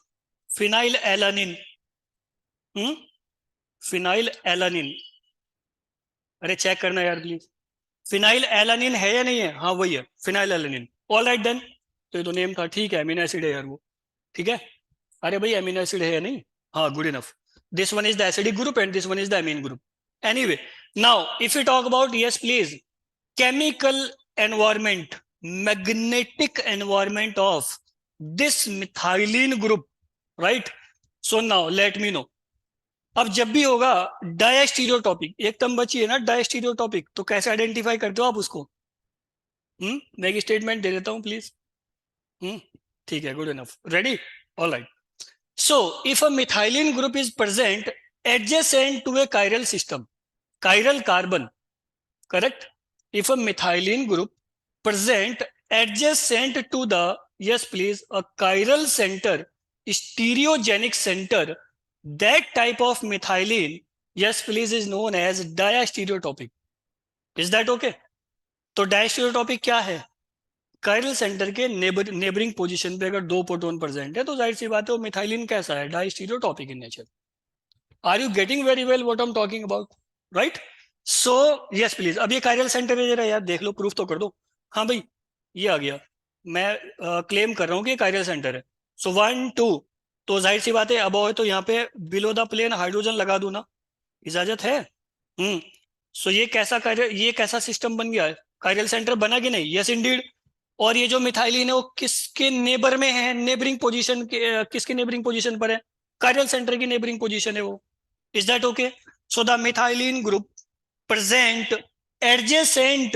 Phenyl alanine. Phenyl alanine. अरे चेक करना यार प्लीज. फिनाइल एलानिन है या नहीं है? हाँ वही है, phenylalanine. All right then. तो ये तो नेम था, ठीक है, अमीनो एसिड है यार वो. ठीक है. अरे भाई अमीनो एसिड है या नहीं? हाँ, good enough. This one is the acidic group and this one is the amine group. Anyway, now if we talk about, yes please, chemical environment, magnetic environment of this methylene group, right? So now let me know. अब जब भी होगा डायस्टीरियोटॉपिक, एक term बची है ना डायस्टीरियोटॉपिक, तो कैसे आइडेंटिफाई करते हो आप उसको? मैं एक स्टेटमेंट दे देता हूं प्लीज. ठीक है, good enough, ready, all right. So, if a methylene group is present adjacent to a chiral system, chiral carbon, correct? If a methylene group present adjacent to the, yes please, a chiral center, stereogenic center, that type of methylene, yes please, is known as diastereotopic. Is that okay? तो diastereotopic क्या है? Chiral centre के neighbouring position पे अगर दो proton present है तो जाहिर सी बात है वो मिथाइलिन कैसा है? Diastereotopic in nature. Are you getting very well what I am talking about? Right? So yes please, अब ये कायरल सेंटर है, जरा यार देख लो, प्रूफ तो कर दो। हाँ भाई, ये आ गया। मैं क्लेम कर रहा हूँ कि कायरल सेंटर है। सो 1 2, तो जाहिर सी बात है, अब है तो यहाँ पे बिलो द प्लेन हाइड्रोजन लगा दूं ना, इजाजत है? सो ये कैसा सिस्टम बन गया है? कायरल सेंटर बना कि नहीं? Yes Indeed. और ये जो मिथाइलिन है वो किसके नेबर में है? नेबरिंग पोजीशन के, किसके नेबरिंग पोजीशन पर है? कायरल सेंटर की नेबरिंग पोजीशन है वो। Is that okay? So the methylene group present adjacent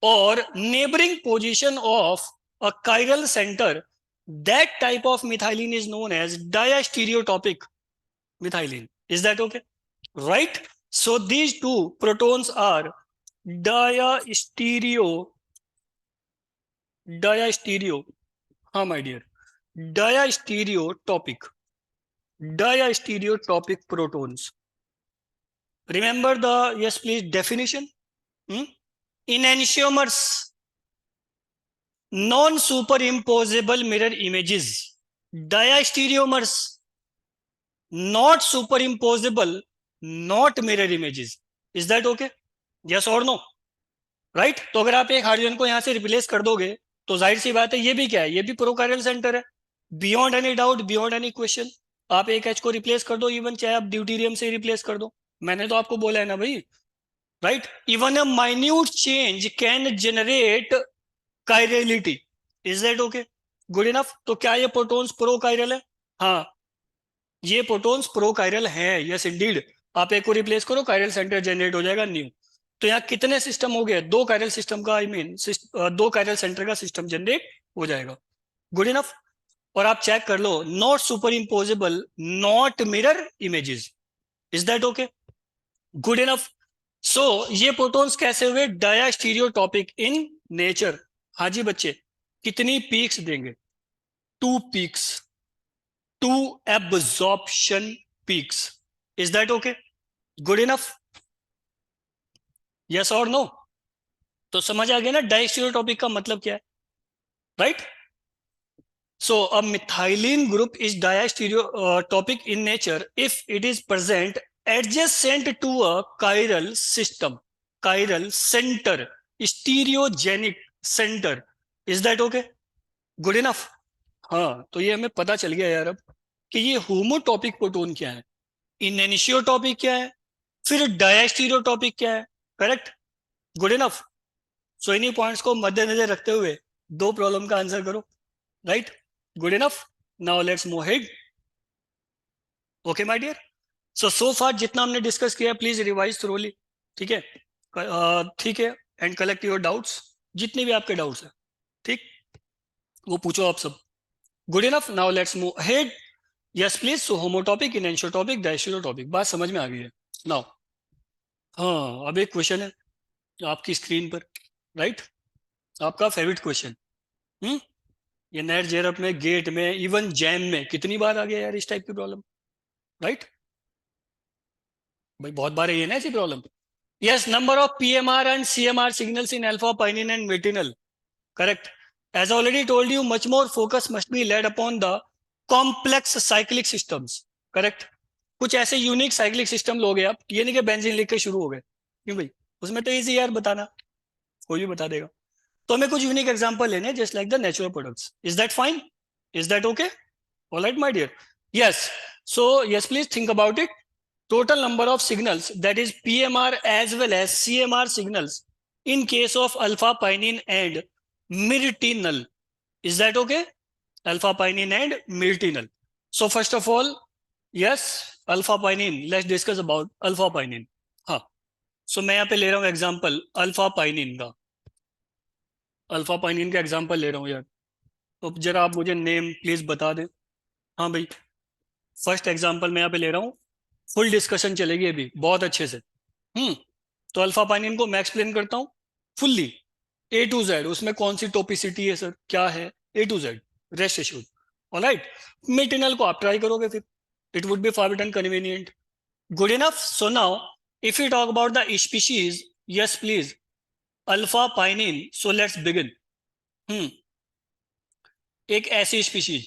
or neighboring position of a chiral center. That type of methylene is known as diastereotopic methylene. Is that okay? Right? So these two protons are diastereo, diastereo, my dear, diastereotopic, diastereotopic protons. Remember the, yes please, definition. Enantiomers, non-superimposable mirror images. Diastereomers, not superimposable, not mirror images. Is that okay? Yes or no? Right? तो अगर आप एक hydrogen को यहां से replace कर दोगे तो जाहिर सी बात है ये भी क्या है? ये भी प्रोकार्यल सेंटर है। Beyond any doubt, beyond any question, आप एक एच को रिप्लेस कर दो, इवन चाहे आप ड्यूटीरियम से रिप्लेस कर दो। मैंने तो आपको बोला है ना भाई, right? Even a minute change can generate chirality. Is that okay? Good enough? तो क्या ये प्रोटॉन्स प्रो कायरल है? हाँ, ये प्रोटॉन्स प्रो कायरल है। Yes Indeed. आप एक को रिप्लेस करो, कायरल सेंटर जनरेट हो जाएगा न्यू। तो यहाँ कितने सिस्टम हो गए? दो कायरल सिस्टम का, आई मीन दो कायरल सेंटर का सिस्टम जनरेट हो जाएगा। Good enough? और आप चेक कर लो, not superimposable, not mirror images. Is that okay? Good enough? So ये प्रोटॉन्स कैसे हुए? Diastereotopic in nature. हाँ जी बच्चे, कितनी पीक्स देंगे? 2 peaks, 2 absorption peaks. Is that okay? Good enough? Yes or no? तो समझ आ गया ना डायस्टीरियोटॉपिक का मतलब क्या है? Right? So a methylene group is diastereotopic in nature if it is present adjacent to a chiral system, chiral center, stereogenic center. Is that okay? Good enough? हाँ, तो ये हमें पता चल गया यार अब कि ये होमोटॉपिक प्रोटोन क्या है, इनेनिशियोटॉपिक क्या है, फिर डायस्टीरियोटॉपिक क्या है। करेक्ट? Good enough? सो इन्हीं पॉइंट्स को मद्देनजर रखते हुए दो प्रॉब्लम का आंसर करो। Right? Good enough? Now let's move ahead. Okay my dear? So far जितना हमने डिस्कस किया प्लीज रिवाइज थ्रोली। ठीक है? ठीक है, एंड कलेक्ट योर डाउट्स, जितने भी आपके डाउट्स हैं, ठीक, वो पूछो आप सब। Good enough? Now let's move ahead. Yes please. So homotopic, enantiotopic, diastereotopic, बात समझ में आ गई है? नाउ हाँ, अब एक क्वेश्चन है आपकी स्क्रीन पर, राइट? आपका फेवरेट क्वेश्चन। हम्म ये नेट जेरप में, गेट में, इवन जैम में कितनी बार आ गया यार इस टाइप की प्रॉब्लम? राइट भाई, बहुत बार है ये ना ऐसी problem. Yes, number of PMR and CMR signals in alpha pinene and myrtenal. Correct? As already told you, much more focus must be laid upon the complex cyclic systems. Correct? कुछ ऐसे unique cyclic system लोगे आप, ये नहीं कि benzene लिख के शुरू हो गए। क्यों भाई? उसमें तो इजी यार बताना, कोई भी बता देगा। तो हमें कुछ यूनिक एग्जांपल लेने, just like the natural products. Is that fine? Is that okay? Alright my dear? Yes. So yes please think about it. Total number of signals, that is PMR as well as CMR signals in case of alpha pinene and myrtinol. Is that okay? Alpha pinene and myrtinol. So first of all, yes, alpha pinene. Let's discuss about alpha pinene. हाँ, so मैं यहाँ पे ले रहा हूँ example alpha pinene का। Alpha pinene का example ले रहा हूँ यार, तो जरा आप मुझे नेम प्लीज बता दें। हाँ भाई, फर्स्ट एग्जाम्पल मैं यहाँ पे ले रहा हूँ, फुल डिस्कशन चलेगी अभी बहुत अच्छे से। तो अल्फा पाइनिन को मैं एक्सप्लेन करता हूँ फुल्ली, A to Z। उसमें कौन सी टोपिसिटी है सर, क्या है, A to Z, rest assured. Alright? Myrtenal को आप ट्राई करोगे फिर, it would be far better and convenient. Good enough? So now if you talk about the species, yes please, alpha pinene. So let's begin. एक ऐसी species,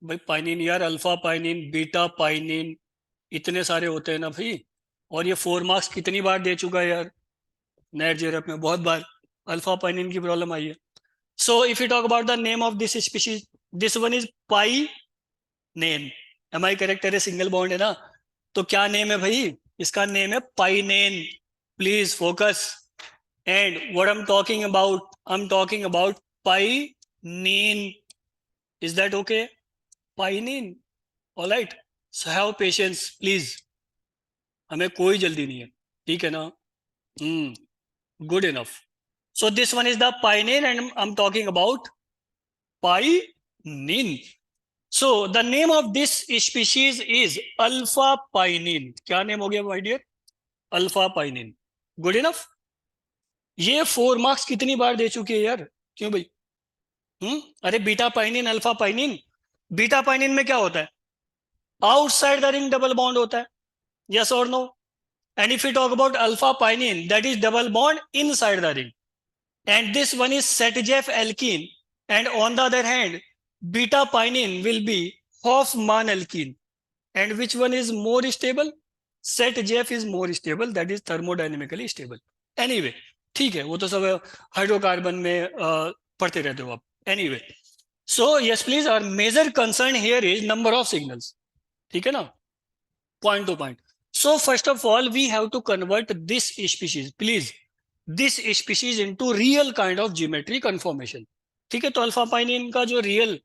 भाई pinene यार, alpha pinene, beta pinene, इतने सारे होते हैं ना भाई, और ये 4 मार्क्स कितनी बार दे चुका है यार नेट जेआरएफ में, बहुत बार अल्फा पाइनिन की प्रॉब्लम आई है. So if you talk about the name of this species, this one is pinene. Am I correct? है सिंगल बॉन्ड है ना, तो क्या नेम है भाई? इसका नेम है pinene. Please focus. And what I am talking about, I am talking about pinene. Is that okay? Pinene. Alright, so have patience please, हमें कोई जल्दी नहीं है, ठीक है ना? Good enough. So this one is the pinene and I'm talking about pinene. So the name of this species is alpha pinene. क्या name हो गया my dear? Alpha pinene. Good enough. ये 4 मार्क्स कितनी बार दे चुकी है यार, क्यों भाई? अरे beta pinene, alpha pinene. Beta pinene में क्या होता है? Outside the ring double bond होता है. यस और no? And if you talk about alpha pinene, that is double bond inside the ring. And this one is Setjeff alkene, and on the other hand beta pinene will be Hoffmann alkene. And which one is more stable? Setjeff is more stable, that is thermodynamically stable. Anyway, ठीक है, वो तो सब hydrocarbon में पढ़ते रहते हो आप. Anyway, so yes please, our major concern here is number of signals. ठीक है ना, point to point. So first of all we have to convert this species, please, this species into real kind of geometry conformation. ठीक है, तो alpha pinene का जो real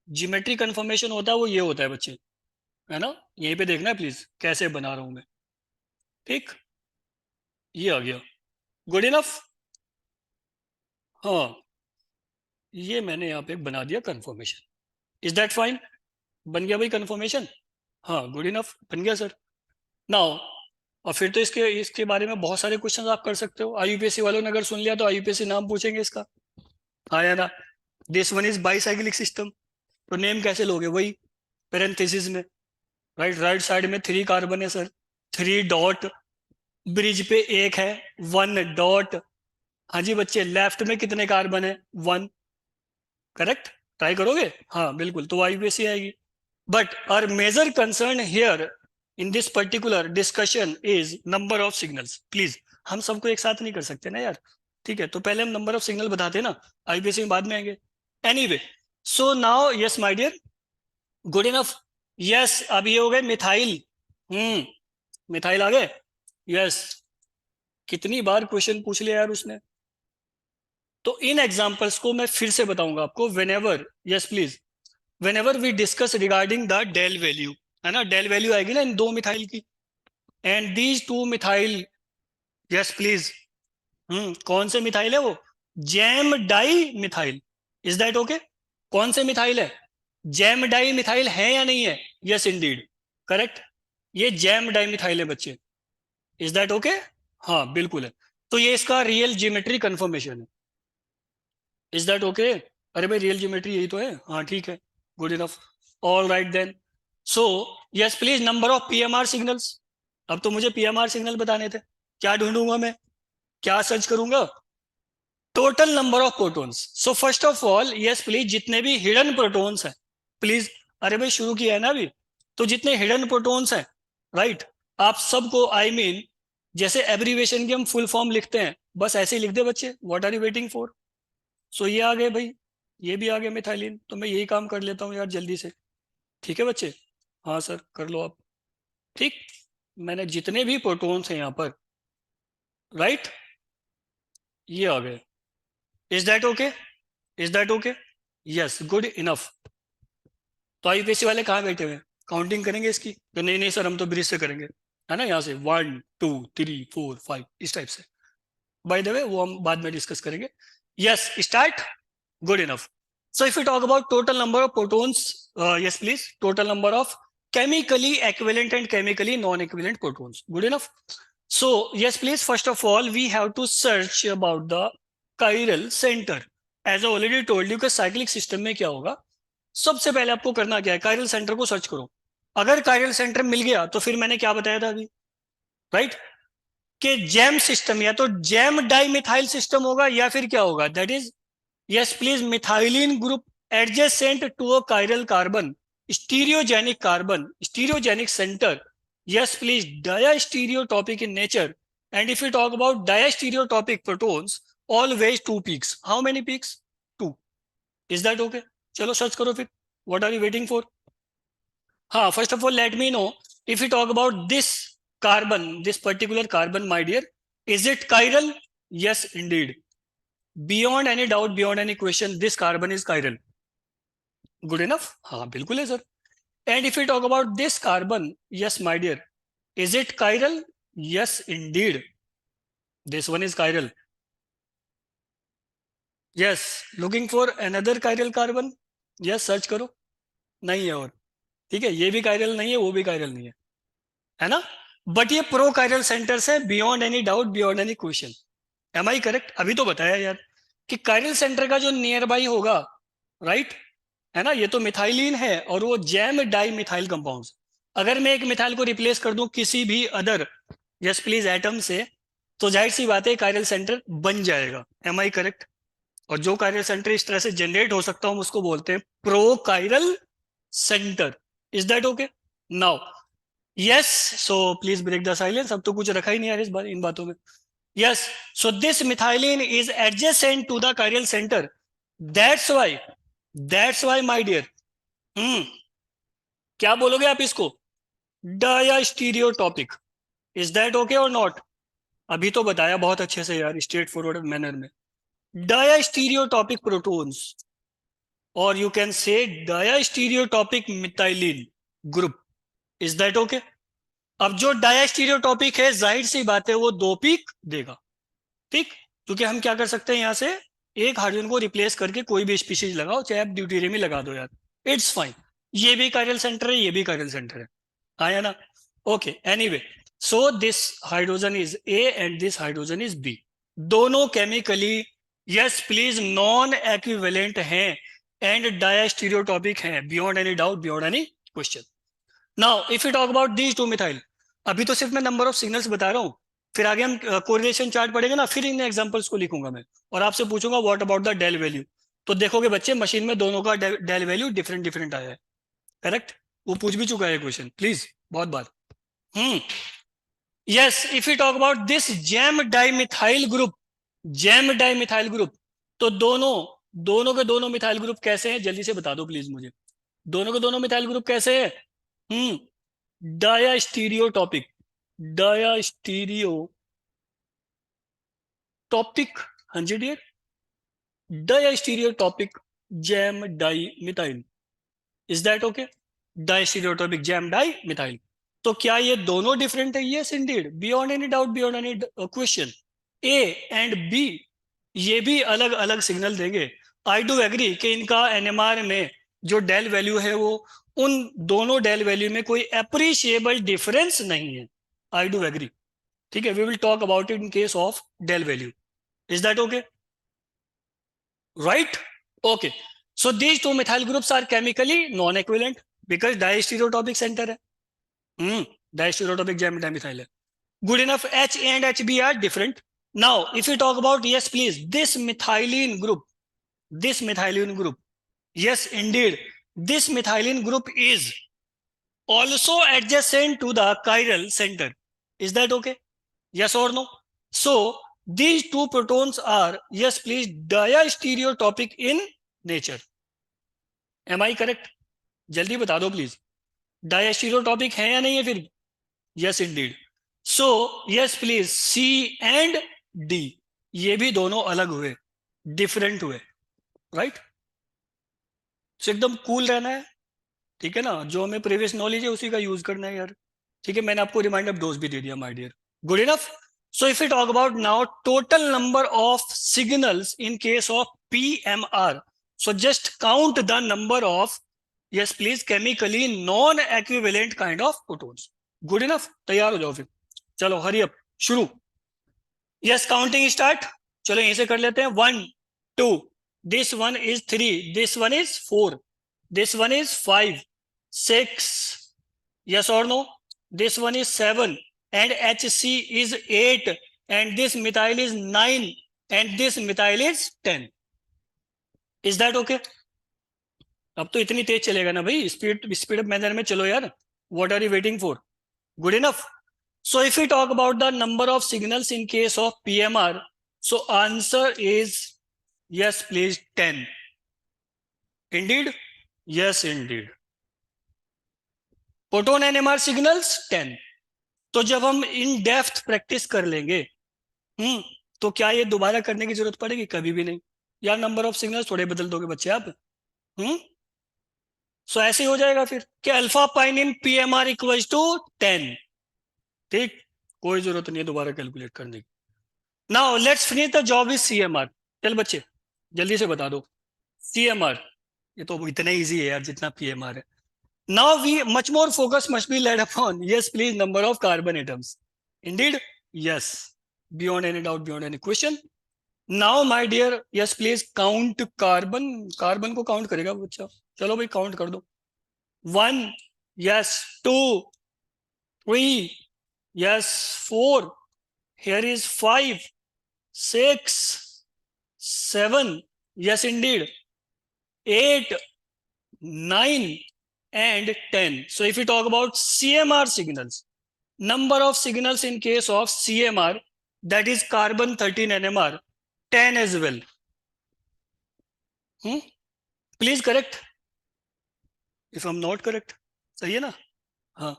geometry conformation होता है वो ये होता है बच्चे, है ना? यहीं पे देखना है प्लीज कैसे बना रहा हूं मैं. ठीक, ये आ गया. Good enough. हाँ, ये मैंने यहाँ पे बना दिया कन्फॉर्मेशन. Is that fine? बन गया भाई कन्फॉर्मेशन? हाँ, गुड इनफ, बन गया सर. नाउ, और फिर तो इसके इसके बारे में बहुत सारे क्वेश्चंस आप कर सकते हो. आईयूपीएससी वालों ने अगर सुन लिया तो आईयूपीएससी नाम पूछेंगे इसका. हाँ या ना? This one is bicyclic system, तो नेम कैसे लोगे? वही पेरेंथेसिस में, राइट? राइट साइड में 3 कार्बन है सर, 3 डॉट, ब्रिज पे 1 है, 1 डॉट. हाँ जी बच्चे, लेफ्ट में कितने कार्बन है? 1. करेक्ट? ट्राई करोगे? हाँ बिल्कुल, तो आईयूपीएससी आएगी. But our major concern here in this particular discussion is number of signals. Please, हम सबको एक साथ नहीं कर सकते ना यार. ठीक है, तो पहले हम नंबर ऑफ सिग्नल बताते हैं ना, आईयूपीएससी में बाद में आएंगे. Anyway, so now yes my dear, good enough. Yes, अब ये हो गए मिथाइल. मिथाइल आ गए. यस, कितनी बार क्वेश्चन पूछ लिया यार उसने. तो इन एग्जांपल्स को मैं फिर से बताऊंगा आपको whenever, yes please, whenever we discuss regarding the del value, है ना? डेल वैल्यू आएगी ना इन 2 मिथाइल की, and these 2 methyl, yes please. कौन से मिथाइल है वो? Gem dimethyl. Is that okay? कौन से मिथाइल है? जैम डाई मिथाइल है या नहीं है? Yes Indeed, correct. ये जैम डाई मिथाइल है बच्चे. Is that okay? हाँ बिल्कुल है. तो ये इसका रियल ज्योमेट्री कंफर्मेशन है. Is that okay? अरे भाई रियल ज्योमेट्री यही तो है. हाँ ठीक है, good enough. All right then. So yes please, number of PMR signals. अब तो मुझे पीएमआर सिग्नल बताने थे. क्या ढूंढूंगा मैं? क्या सर्च करूंगा? Total number of protons. So first of all yes please, जितने भी हिडन प्रोटॉन्स हैं प्लीज. अरे भाई शुरू किया है ना अभी, तो जितने हिडन प्रोटॉन्स हैं, राइट, आप सबको आई मीन जैसे एब्रीवेशन की हम फुल फॉर्म लिखते हैं, बस ऐसे ही लिख दे बच्चे. What are you waiting for? So ये आ गए भाई, ये भी आ गए मिथाइलिन, तो मैं यही काम कर लेता हूँ यार जल्दी से. ठीक है बच्चे? हाँ सर, कर लो आप. ठीक, मैंने जितने भी प्रोटॉन्स हैं यहाँ पर, राइट, ये आ गए. Is that okay? Is that okay? Yes, good enough. तो आईयूपीएससी वाले कहाँ बैठे हुए हैं? काउंटिंग करेंगे इसकी? तो नहीं नहीं सर, हम तो ब्रिज से करेंगे, है ना? यहाँ से 1 2 3 4 5 इस टाइप से. बाय द वे वो हम बाद में डिस्कस करेंगे. Yes, start. Good enough. So if we talk about total number of protons, yes please, total number of chemically equivalent and chemically non-equivalent protons. Good enough. So yes please, first of all we have to search about the chiral center. As I already told you कि cyclic system में क्या होगा, सबसे पहले आपको करना क्या है? chiral center को सर्च करो. अगर chiral center मिल गया तो फिर मैंने क्या बताया था अभी, राइट, कि जैम सिस्टम या तो जैम डाइमिथाइल सिस्टम होगा या फिर क्या होगा, that is yes please, methylene group adjacent to a chiral carbon, stereogenic center Yes, please. Diastereotopic in nature. And if we talk about diastereotopic protons, always two peaks. How many peaks? Two. Is that okay? चलो search करो फिर. What are you waiting for? हाँ, first of all, let me know if we talk about this carbon, this particular carbon, my dear, is it chiral? Yes, indeed. Beyond any doubt, beyond any question, this carbon is chiral. Good enough? हाँ, बिल्कुल है sir. And if we talk about this carbon, yes, my dear, is it chiral? Yes, indeed. This one is chiral. Yes, looking for another chiral carbon? Yes, search करो. नहीं है और. ठीक है, ये भी chiral नहीं है, वो भी chiral नहीं है ना? बट ये प्रो कायरल सेंटर्स है, beyond any doubt, beyond any question. Am I correct? अभी तो बताया यार कि कायरल सेंटर का जो नियर बाई होगा, राइट, है ना, ये तो मिथाइलिन है और वो जैम डाई मिथाइल कंपाउंड. अगर मैं एक मिथाइल को रिप्लेस कर दूं किसी भी अदर, यस प्लीज, एटम से, तो जाहिर सी बात है कायरल सेंटर बन जाएगा. Am I correct? और जो कायरल सेंटर इस तरह से जनरेट हो सकता हूं उसको बोलते हैं pro chiral center. Is that okay? Now yes, so please break the silence. अब तो कुछ रखा ही नहीं यार इस बार इन बातों में. Yes, so this methylene is adjacent to the chiral center. That's why my dear. क्या बोलोगे आप इसको? डायास्टीरियोटॉपिक. इज दैट ओके और नॉट? अभी तो बताया बहुत अच्छे से यार, स्ट्रेट फॉरवर्ड मैनर में. डायास्टीरियोटॉपिक प्रोटॉन्स, और you can say diastereotopic methylene group. Is that okay? अब जो डायास्टीरियोटॉपिक है, जाहिर सी बात है वो दो पीक देगा. ठीक, क्योंकि हम क्या कर सकते हैं, यहां से एक हाइड्रोजन को रिप्लेस करके कोई भी स्पीशीज लगाओ, चाहे आप ड्यूटेरियम ही लगा दो यार, इट्स फाइन. ये भी कायरल सेंटर है, ये भी कायरल सेंटर है. आया ना? Okay, anyway, so this hydrogen is A and this hydrogen is B. दोनों chemically, yes please, non equivalent हैं एंड डायास्टीरियोटॉपिक हैं, beyond any doubt, beyond any question. Now if you talk about these two methyl, अभी तो सिर्फ मैं number of signals बता रहा हूँ, फिर आगे हम कोरिलेशन चार्ट पढ़ेंगे ना, फिर इन एग्जांपल्स को लिखूंगा मैं और आपसे पूछूंगा what about the del value. तो देखोगे बच्चे, मशीन में दोनों का डेल वैल्यू डिफरेंट डिफरेंट आया है. करेक्ट? वो पूछ भी चुका है क्वेश्चन, प्लीज, बहुत बार. Hmm. Yes, if you talk about this gem dimethyl group, gem dimethyl group, तो दोनों दोनों के दोनों मिथाइल ग्रुप कैसे हैं, जल्दी से बता दो प्लीज मुझे. दोनों के दोनों मिथाइल ग्रुप कैसे हैं? डायास्टीरियोटॉपिक. डायास्टीरियोटॉपिक, हाँ जी dear, diastereotopic gem dimethyl. Is that okay? Diastereotopic gem dimethyl. तो क्या ये दोनों डिफरेंट है? Yes indeed, beyond any doubt, beyond any question. A and B ये भी अलग अलग सिग्नल देंगे. आई डू एग्री कि इनका एनएमआर में जो डेल वैल्यू है वो उन दोनों डेल वैल्यू में कोई अप्रिशिएबल डिफरेंस नहीं है. I do agree. ठीक है, we will talk about it in case of del value. Is that okay? Right? Okay, so these two methyl groups are chemically non-equivalent because diastereotopic center है. Diastereotopic dimethyl है. Good enough. H and HB are different. Now, if we talk about, yes, please, this methylene group, yes, indeed, this methylene group is also adjacent to the chiral center. Is that okay? Yes or no? So, these two protons are, yes, please, diastereotopic in nature. Am I correct? जल्दी बता दो please. डायस्टीरियोटॉपिक है या नहीं है फिर? Yes indeed. So yes please, C and D ये भी दोनों अलग हुए, डिफरेंट हुए, राइट? सो एकदम कूल रहना है, ठीक है ना, जो हमें प्रीवियस नॉलेज है उसी का यूज करना है यार. ठीक है, मैंने आपको रिमाइंडर डोज भी दे दिया my dear. Good enough. So if you talk about now total number of signals in case of PMR, so just count the number of, yes please, chemically non equivalent kind of protons. Good enough. तैयार हो जाओ फिर, चलो hurry up, शुरू. Yes, counting start. चलो यहीं से कर लेते हैं. 1 2, this one is 3, this one is 4, this one is 5 6, yes or no, this one is 7 and HC is 8 and this methyl is 9 and this methyl is 10. is that okay? अब तो इतनी तेज चलेगा ना भाई, स्पीड अप मैनर में चलो यार. What are you waiting for? Good enough. So if we talk about the number of signals in case of PMR, so answer is yes, please, 10. Indeed? Yes, indeed. Proton NMR signals 10. तो जब हम in depth practice कर लेंगे तो क्या ये दोबारा करने की जरूरत पड़ेगी? कभी भी नहीं यार। नंबर ऑफ सिग्नल्स थोड़े बदल दोगे बच्चे आप। सो ऐसे ही हो जाएगा फिर कि alpha pine in PMR equals to 10। ठीक, कोई जरूरत नहीं है दोबारा कैलकुलेट करने की। Now let's finish the job with CMR. चल बच्चे जल्दी से बता दो सीएमआर। ये तो इतना इजी है यार जितना पीएमआर है। Now we much more focus must be laid upon yes please number of carbon atoms. Indeed yes, beyond any doubt, beyond any question. Now my dear yes please count carbon. Carbon को count करेगा बच्चा? चलो भाई count कर दो। 1 yes, 2 3 yes, 4 here is 5 6 7 yes indeed 8 9 and 10. So if we talk about CMR signals, number of signals in case of CMR, that is carbon 13 NMR, 10 as well. Please correct if I'm not correct. सही है ना? हाँ,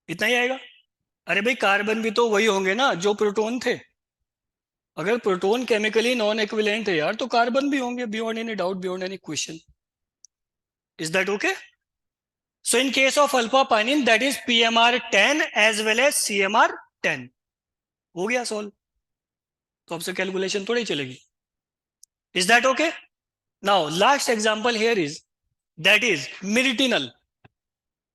इतना ही आएगा। अरे भाई carbon भी तो वही होंगे ना जो प्रोटॉन थे। अगर प्रोटॉन केमिकली नॉन इक्विवेलेंट है यार तो कार्बन भी होंगे, beyond any doubt, beyond any question. Is that okay? So in case of alpha pinene that is PMR 10 as well as CMR 10। हो गया सॉल्व। तो अब से कैलकुलेशन थोड़ी चलेगी। Is that okay? Now last example here is that is myrtenal.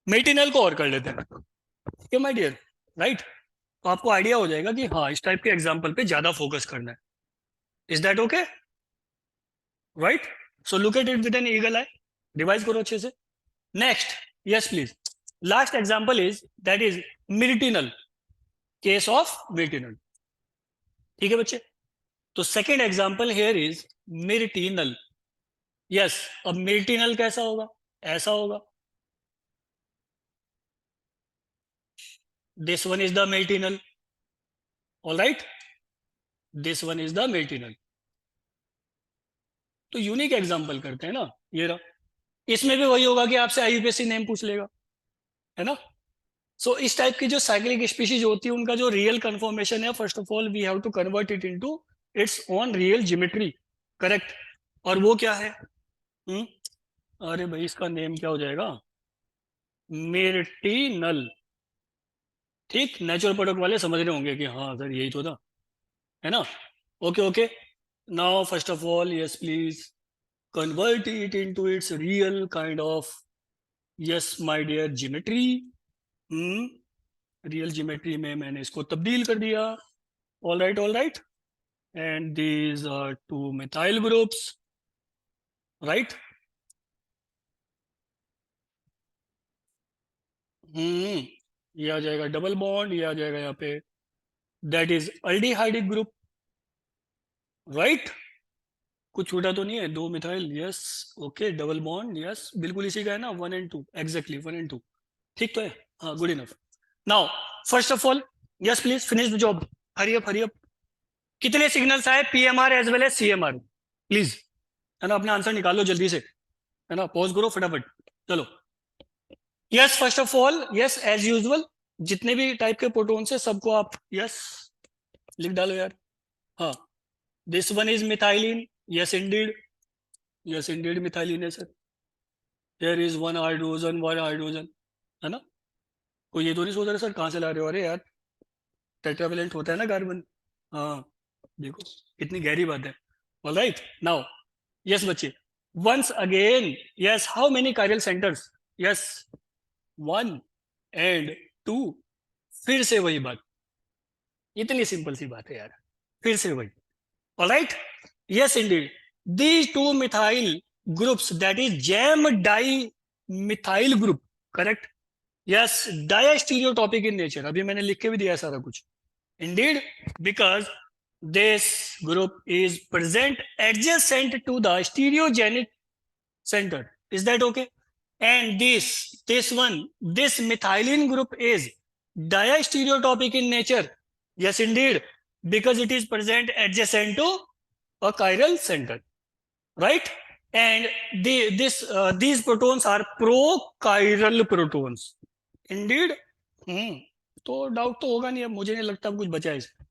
Myrtenal को और कर लेते हैं, ठीक है माय डियर, राइट? तो आपको आइडिया हो जाएगा कि हाँ इस टाइप के एग्जांपल पे ज्यादा फोकस करना है। Is that okay? Right? So look at it with an eagle eye, revise करो अच्छे से। Next yes please, last example is that is myrtenal, case of myrtenal. ठीक है बच्चे? तो second example here is myrtenal. Yes, अब myrtenal कैसा होगा? ऐसा होगा। This one is the myrtenal, alright, this one is the myrtenal. तो यूनिक एग्जांपल करते हैं ना, ये रहा। इसमें भी वही होगा कि आपसे आईयूपीएससी नेम पूछ लेगा, है ना? सो इस टाइप की जो साइक्लिक स्पीशीज होती है उनका जो रियल कन्फर्मेशन है, first of all we have to convert it into its own real geometry, correct? और वो क्या है? अरे भाई इसका नेम क्या हो जाएगा? मेरिटिनल। ठीक, नेचुरल प्रोडक्ट वाले समझ रहे होंगे कि हाँ सर यही तो था, है ना? Okay okay. Now first of all yes please convert it into its real kind of yes my dear geometry। Real geometry में मैंने इसको तब्दील कर दिया। All right, and these are two methyl groups, right? ये आ जाएगा डबल बॉन्ड, ये आ जाएगा यहाँ पे that is aldehydic group, right? कुछ छूटा तो नहीं है? दो methyl, yes okay, double bond, yes बिल्कुल इसी का है ना, 1 and 2, एग्जैक्टली 1 and 2, ठीक तो है? हाँ good enough. Now first of all yes please finish the job, hurry up hurry up. कितने सिग्नल्स आए PMR as well as CMR? Please, है ना? अपना आंसर निकालो जल्दी से, है ना? पॉज करो फटाफट, चलो। Yes first of all yes as usual जितने भी टाइप के प्रोटॉन्स है सबको आप यस लिख डालो यार। हाँ, this one is methylene, yes indeed, yes indeed methylene है sir. There is one hydrogen, है ना? कोई ये तो नहीं सोच रहा सर कहाँ से ला रहे हो? अरे यार टेट्रावेलेंट होता है ना कार्बन। हाँ देखो कितनी गहरी बात है। ऑलराइट, नाउ यस बच्चे, once again yes how many chiral centers? yes 1 and 2। फिर से वही बात, इतनी सिंपल सी बात है यार, फिर से वही। Alright, yes indeed these two methyl groups that is jam dimethyl group, correct? yes diastereotopic in nature, अभी मैंने लिख के भी दिया सारा कुछ। indeed because this group is present adjacent to the stereogenic center, is that okay? And this one, this methylene group is diastereotopic in nature? Yes, indeed, because it is present adjacent to a chiral center, right? And these protons are prochiral protons. Indeed. तो doubt तो होगा नहीं, अब मुझे नहीं लगता अब कुछ बचा है इसमें.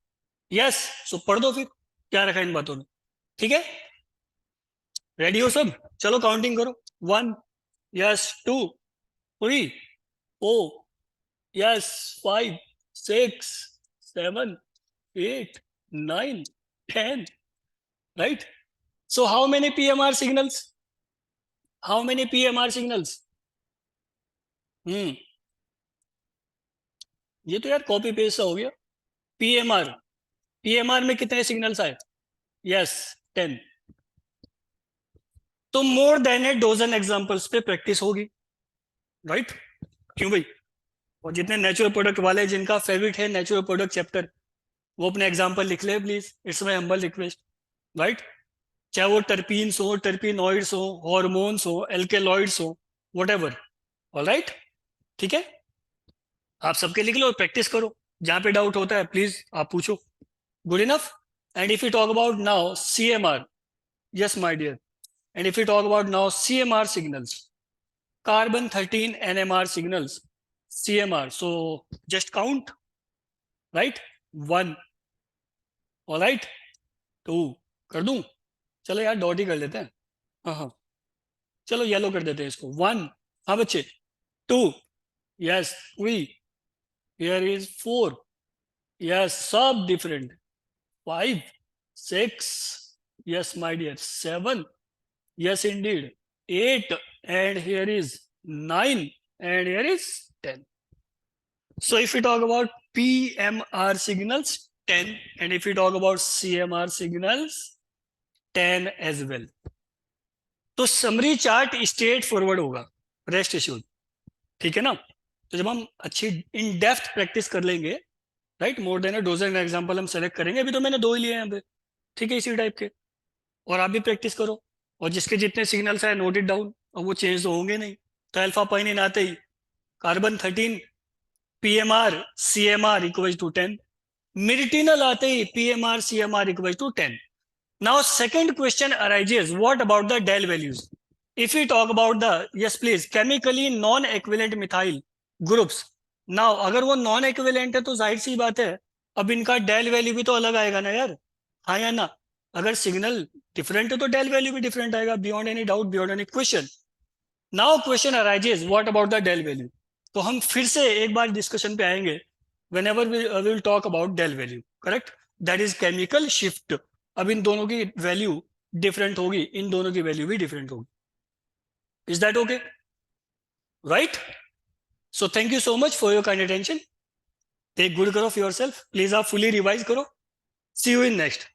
यस, सो पढ़ दो फिर क्या रखा है इन बातों में. ठीक है, रेडी हो सब? चलो काउंटिंग करो. 1, yes. 2, 3, 4, yes. 5, 6, 7, 8, 9, 10. Right? So how many PMR signals? How many PMR signals? ये तो यार कॉपी पेस्ट सा हो गया. PMR. PMR में कितने सिग्नल्स आए? यस, 10. तो मोर देन ए डोजन एग्जांपल्स पे प्रैक्टिस होगी, राइट? क्यों भाई? और जितने नेचुरल प्रोडक्ट वाले जिनका फेवरेट है नेचुरल प्रोडक्ट चैप्टर, वो अपने एग्जांपल लिख ले please. It's my humble request, right? चाहे वो टर्पीन्स हो, टर्पीनॉइड्स हो, हॉर्मोन्स हो, एल्केलॉइड्स हो, व्हाटएवर. ऑलराइट, ठीक है, आप सबके लिख लो और प्रैक्टिस करो. जहां पे डाउट होता है प्लीज आप पूछो. Good enough. And if you talk about now CMR, yes my dear, and if you talk about now CMR signals, carbon 13 NMR signals, CMR, so just count, right? 1, all right, 2, कर दूं? चलो यार dot ही कर लेते हैं. हाँ, चलो yellow कर देते हैं इसको. 1, हाँ बच्चे. 2, yes. 3, here is 4, yes, सब different. 5, 6, yes my dear. 7, yes indeed. 8, and here is 9, and here is 10. So if we talk about PMR signals, 10, and if we talk about CMR signals, 10 as well. तो summary chart straight forward होगा, rest assured. ठीक है ना? तो जब हम अच्छी in depth practice कर लेंगे, राइट, मोर देन अ डोजन एग्जांपल हम सेलेक्ट करेंगे. अभी तो मैंने 2 ही लिए हैं यहाँ पे, ठीक है, इसी टाइप के. और आप भी प्रैक्टिस करो, और जिसके जितने सिग्नल्स है नोट इट डाउन, और वो चेंज तो होंगे नहीं. तो अल्फा पाइनिन आते ही carbon 13 PMR CMR equal to 10. Myrtenal आते ही PMR CMR equal to 10. Now second question arises, what about the del values? If we talk about the, yes please, chemically non-equivalent methyl groups. Now अगर वो non equivalent है तो जाहिर सी बात है अब इनका del value भी तो अलग आएगा ना यार, हाँ या ना? अगर सिग्नल डिफरेंट है तो del value भी डिफरेंट आएगा, beyond any doubt, beyond any question. Now question arises, what about the del value? तो हम फिर से एक बार डिस्कशन पे आएंगे whenever we will talk about del value, correct? That is chemical shift. अब इन दोनों की वैल्यू डिफरेंट होगी, इन दोनों की वैल्यू भी डिफरेंट होगी. Is that okay? Right? So thank you so much for your kind attention. Take good care of yourself please. आप fully revise करो. See you in next.